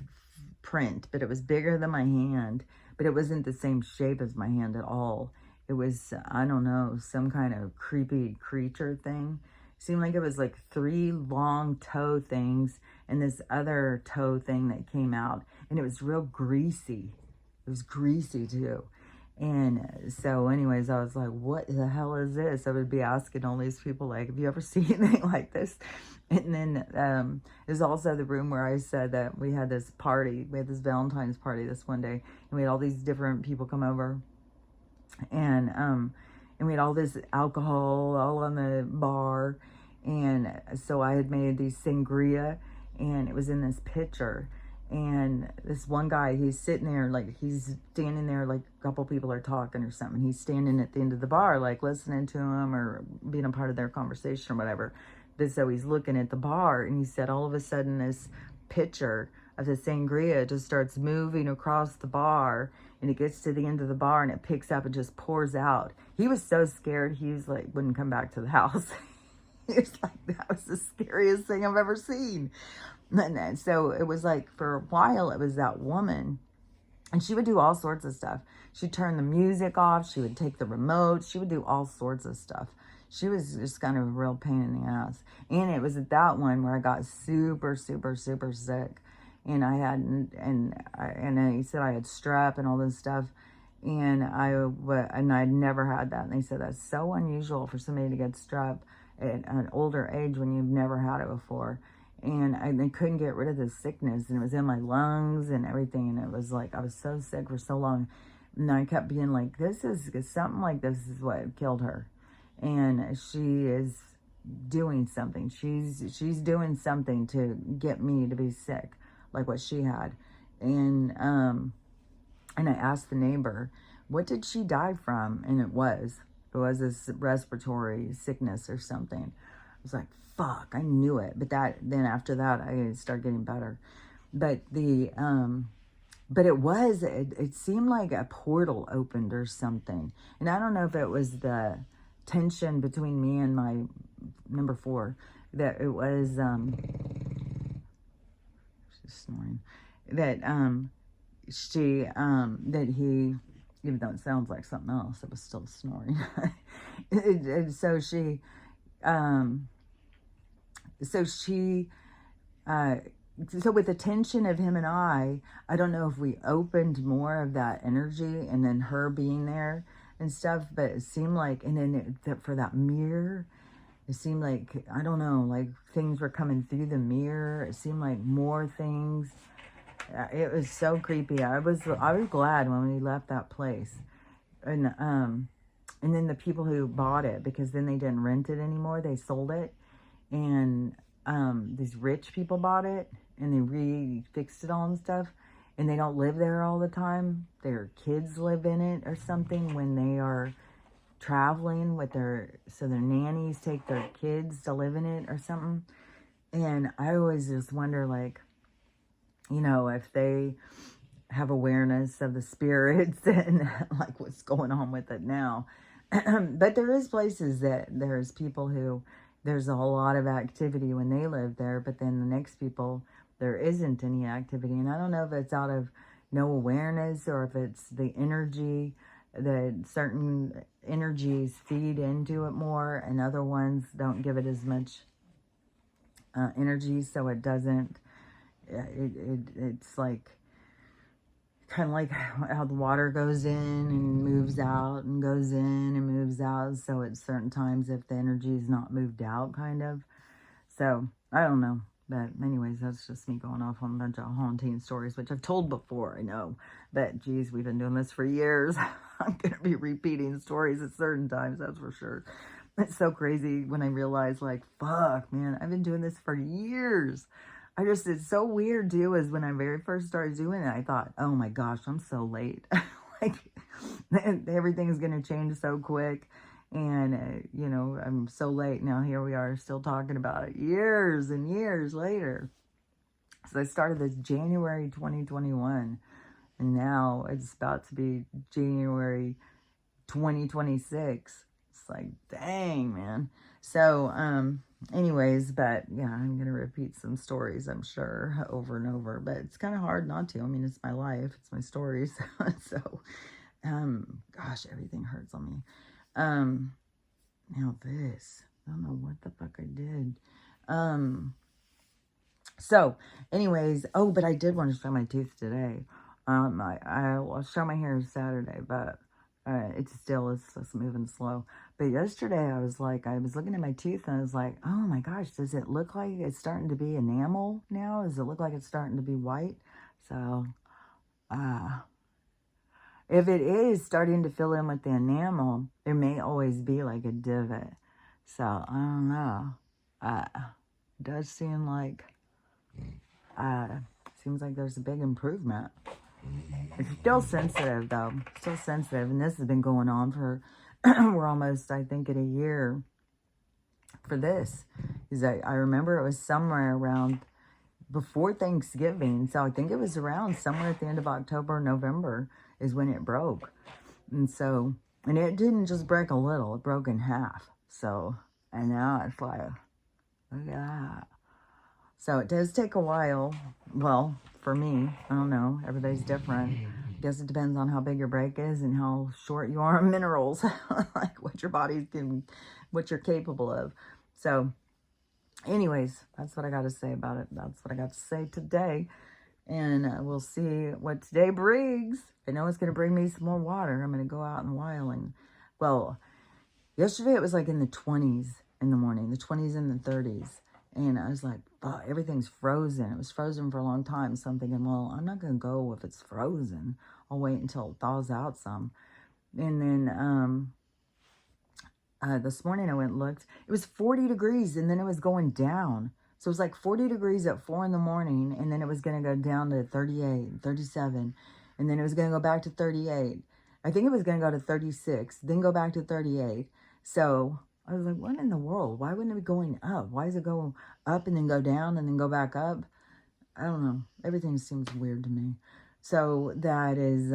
print, but it was bigger than my hand, but it wasn't the same shape as my hand at all. It was, I don't know, some kind of creepy creature thing. It seemed like it was like 3 long toe things and this other toe thing that came out, and it was real greasy. It was greasy too. And so anyways, I was like, what the hell is this? I would be asking all these people, like, have you ever seen anything like this? And then there's also the room where I said that we had this party. We had this Valentine's party this one day. And we had all these different people come over. And we had all this alcohol all on the bar. And so I had made these sangria. And it was in this pitcher. And this one guy, he's sitting there, like, he's standing there, like, a couple people are talking or something. He's standing at the end of the bar, like, listening to them or being a part of their conversation or whatever. But so he's looking at the bar, and he said all of a sudden this pitcher of the sangria just starts moving across the bar, and it gets to the end of the bar, and it picks up and just pours out. He was so scared, he was like, wouldn't come back to the house. He was like, that was the scariest thing I've ever seen. And so it was like, for a while, it was that woman. And she would do all sorts of stuff. She'd turn the music off. She would take the remote. She would do all sorts of stuff. She was just kind of a real pain in the ass. And it was at that one where I got super, super, super sick. And I had, and he said I had strep and all this stuff. And I'd never had that. And they said that's so unusual for somebody to get strep at an older age when you've never had it before. And I couldn't get rid of this sickness, and it was in my lungs and everything, and it was like I was so sick for so long. And I kept being like, this is something like this is what killed her. And she is doing something. She's doing something to get me to be sick, like what she had. And I asked the neighbor, what did she die from? And it was this respiratory sickness or something. I was like, fuck, I knew it. But then after that, I started getting better. But but it seemed like a portal opened or something. And I don't know if it was the tension between me and my number 4, that it was, she's snoring, that, that he, even though it sounds like something else, it was still snoring. So she, so with the tension of him and I don't know if we opened more of that energy and then her being there and stuff, but it seemed like, and then for that mirror, it seemed like, I don't know, like things were coming through the mirror. It seemed like more things. It was so creepy. I was glad when we left that place. And then the people who bought it, because then they didn't rent it anymore, they sold it. And these rich people bought it, and they re-fixed it all and stuff, and they don't live there all the time. Their kids live in it or something when they are traveling with so their nannies take their kids to live in it or something. And I always just wonder, like, you know, if they have awareness of the spirits and like what's going on with it now. But there is places that there's people who, there's a whole lot of activity when they live there, but then the next people, there isn't any activity. And I don't know if it's out of no awareness or if it's the energy, that certain energies feed into it more and other ones don't give it as much energy, so it doesn't, it's like, kind of like how the water goes in and moves out and goes in and moves out. So at certain times, if the energy is not moved out, kind of. So I don't know. But anyways, that's just me going off on a bunch of haunting stories, which I've told before, I know. But geez, we've been doing this for years. I'm going to be repeating stories at certain times, that's for sure. It's so crazy when I realize, like, fuck, man, I've been doing this for years. It's so weird too, is when I very first started doing it, I thought, oh my gosh, I'm so late. Like, everything's going to change so quick. And, you know, I'm so late. Now here we are still talking about it years and years later. So I started this January 2021. And now it's about to be January 2026. It's like, dang, man. So, anyways, but yeah, I'm going to repeat some stories, I'm sure, over and over, but it's kind of hard not to. I mean, it's my life, it's my stories. So, gosh, everything hurts on me. Now this, I don't know what the fuck I did. So anyways, oh, but I did want to show my teeth today. I'll show my hair Saturday, but it's moving slow. But yesterday I was looking at my teeth and I was like, oh my gosh, does it look like it's starting to be enamel now? Does it look like it's starting to be white? So, if it is starting to fill in with the enamel, there may always be like a divot. So, I don't know. It does seem like, seems like there's a big improvement. It's still sensitive though, still sensitive. And this has been going on for, we're almost, I think, at a year for this. I remember it was somewhere around before Thanksgiving. So I think it was around somewhere at the end of October, November is when it broke. And so, and it didn't just break a little, it broke in half. So, and now it's like, look at that. So it does take a while. Well, for me, I don't know. Everybody's different. I guess it depends on how big your break is and how short you are on minerals. Like what your body what you're capable of. So anyways, that's what I got to say about it. That's what I got to say today. And we'll see what today brings. I know it's going to bring me some more water. I'm going to go out in a while. And, well, yesterday it was like in the 20s in the morning. The 20s and the 30s. And I was like, everything's frozen. It was frozen for a long time. So I'm thinking, well, I'm not going to go if it's frozen. I'll wait until it thaws out some. And then this morning I went and looked. It was 40 degrees and then it was going down. So it was like 40 degrees at 4 in the morning, and then it was going to go down to 38, 37. And then it was going to go back to 38. I think it was going to go to 36, then go back to 38. So I was like, what in the world? Why wouldn't it be going up? Why is it going up and then go down and then go back up? I don't know. Everything seems weird to me. So that is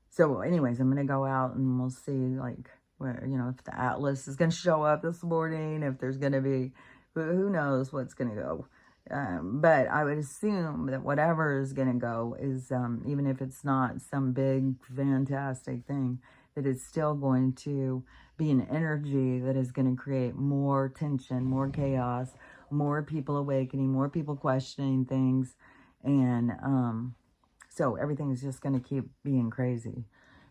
so anyways, I'm going to go out and we'll see, like, where, you know, if the Atlas is going to show up this morning, if there's going to be, who knows what's going to go. But I would assume that whatever is going to go is, even if it's not some big, fantastic thing, that it's still going to be an energy that is going to create more tension, more chaos, more people awakening, more people questioning things. And so everything is just going to keep being crazy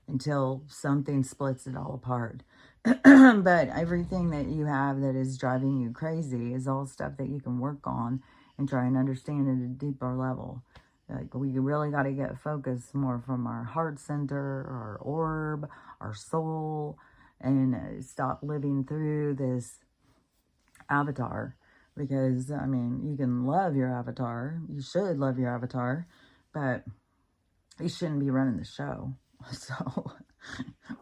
until something splits it all apart. But everything that you have that is driving you crazy is all stuff that you can work on and try and understand at a deeper level. Like, we really got to get focused more from our heart center, our orb, our soul, and stop living through this avatar. Because, I mean, you can love your avatar. You should love your avatar. But you shouldn't be running the show. So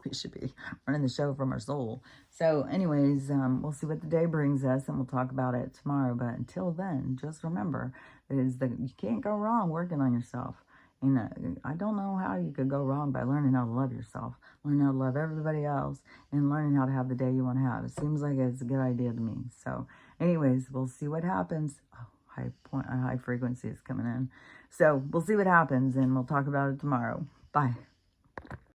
we should be running the show from our soul. So anyways, we'll see what the day brings us, and we'll talk about it tomorrow. But until then, just remember that you can't go wrong working on yourself. And I don't know how you could go wrong by learning how to love yourself, learning how to love everybody else, and learning how to have the day you want to have. It seems like it's a good idea to me. So anyways, we'll see what happens. Oh, high frequency is coming in. So we'll see what happens, and we'll talk about it tomorrow. Bye.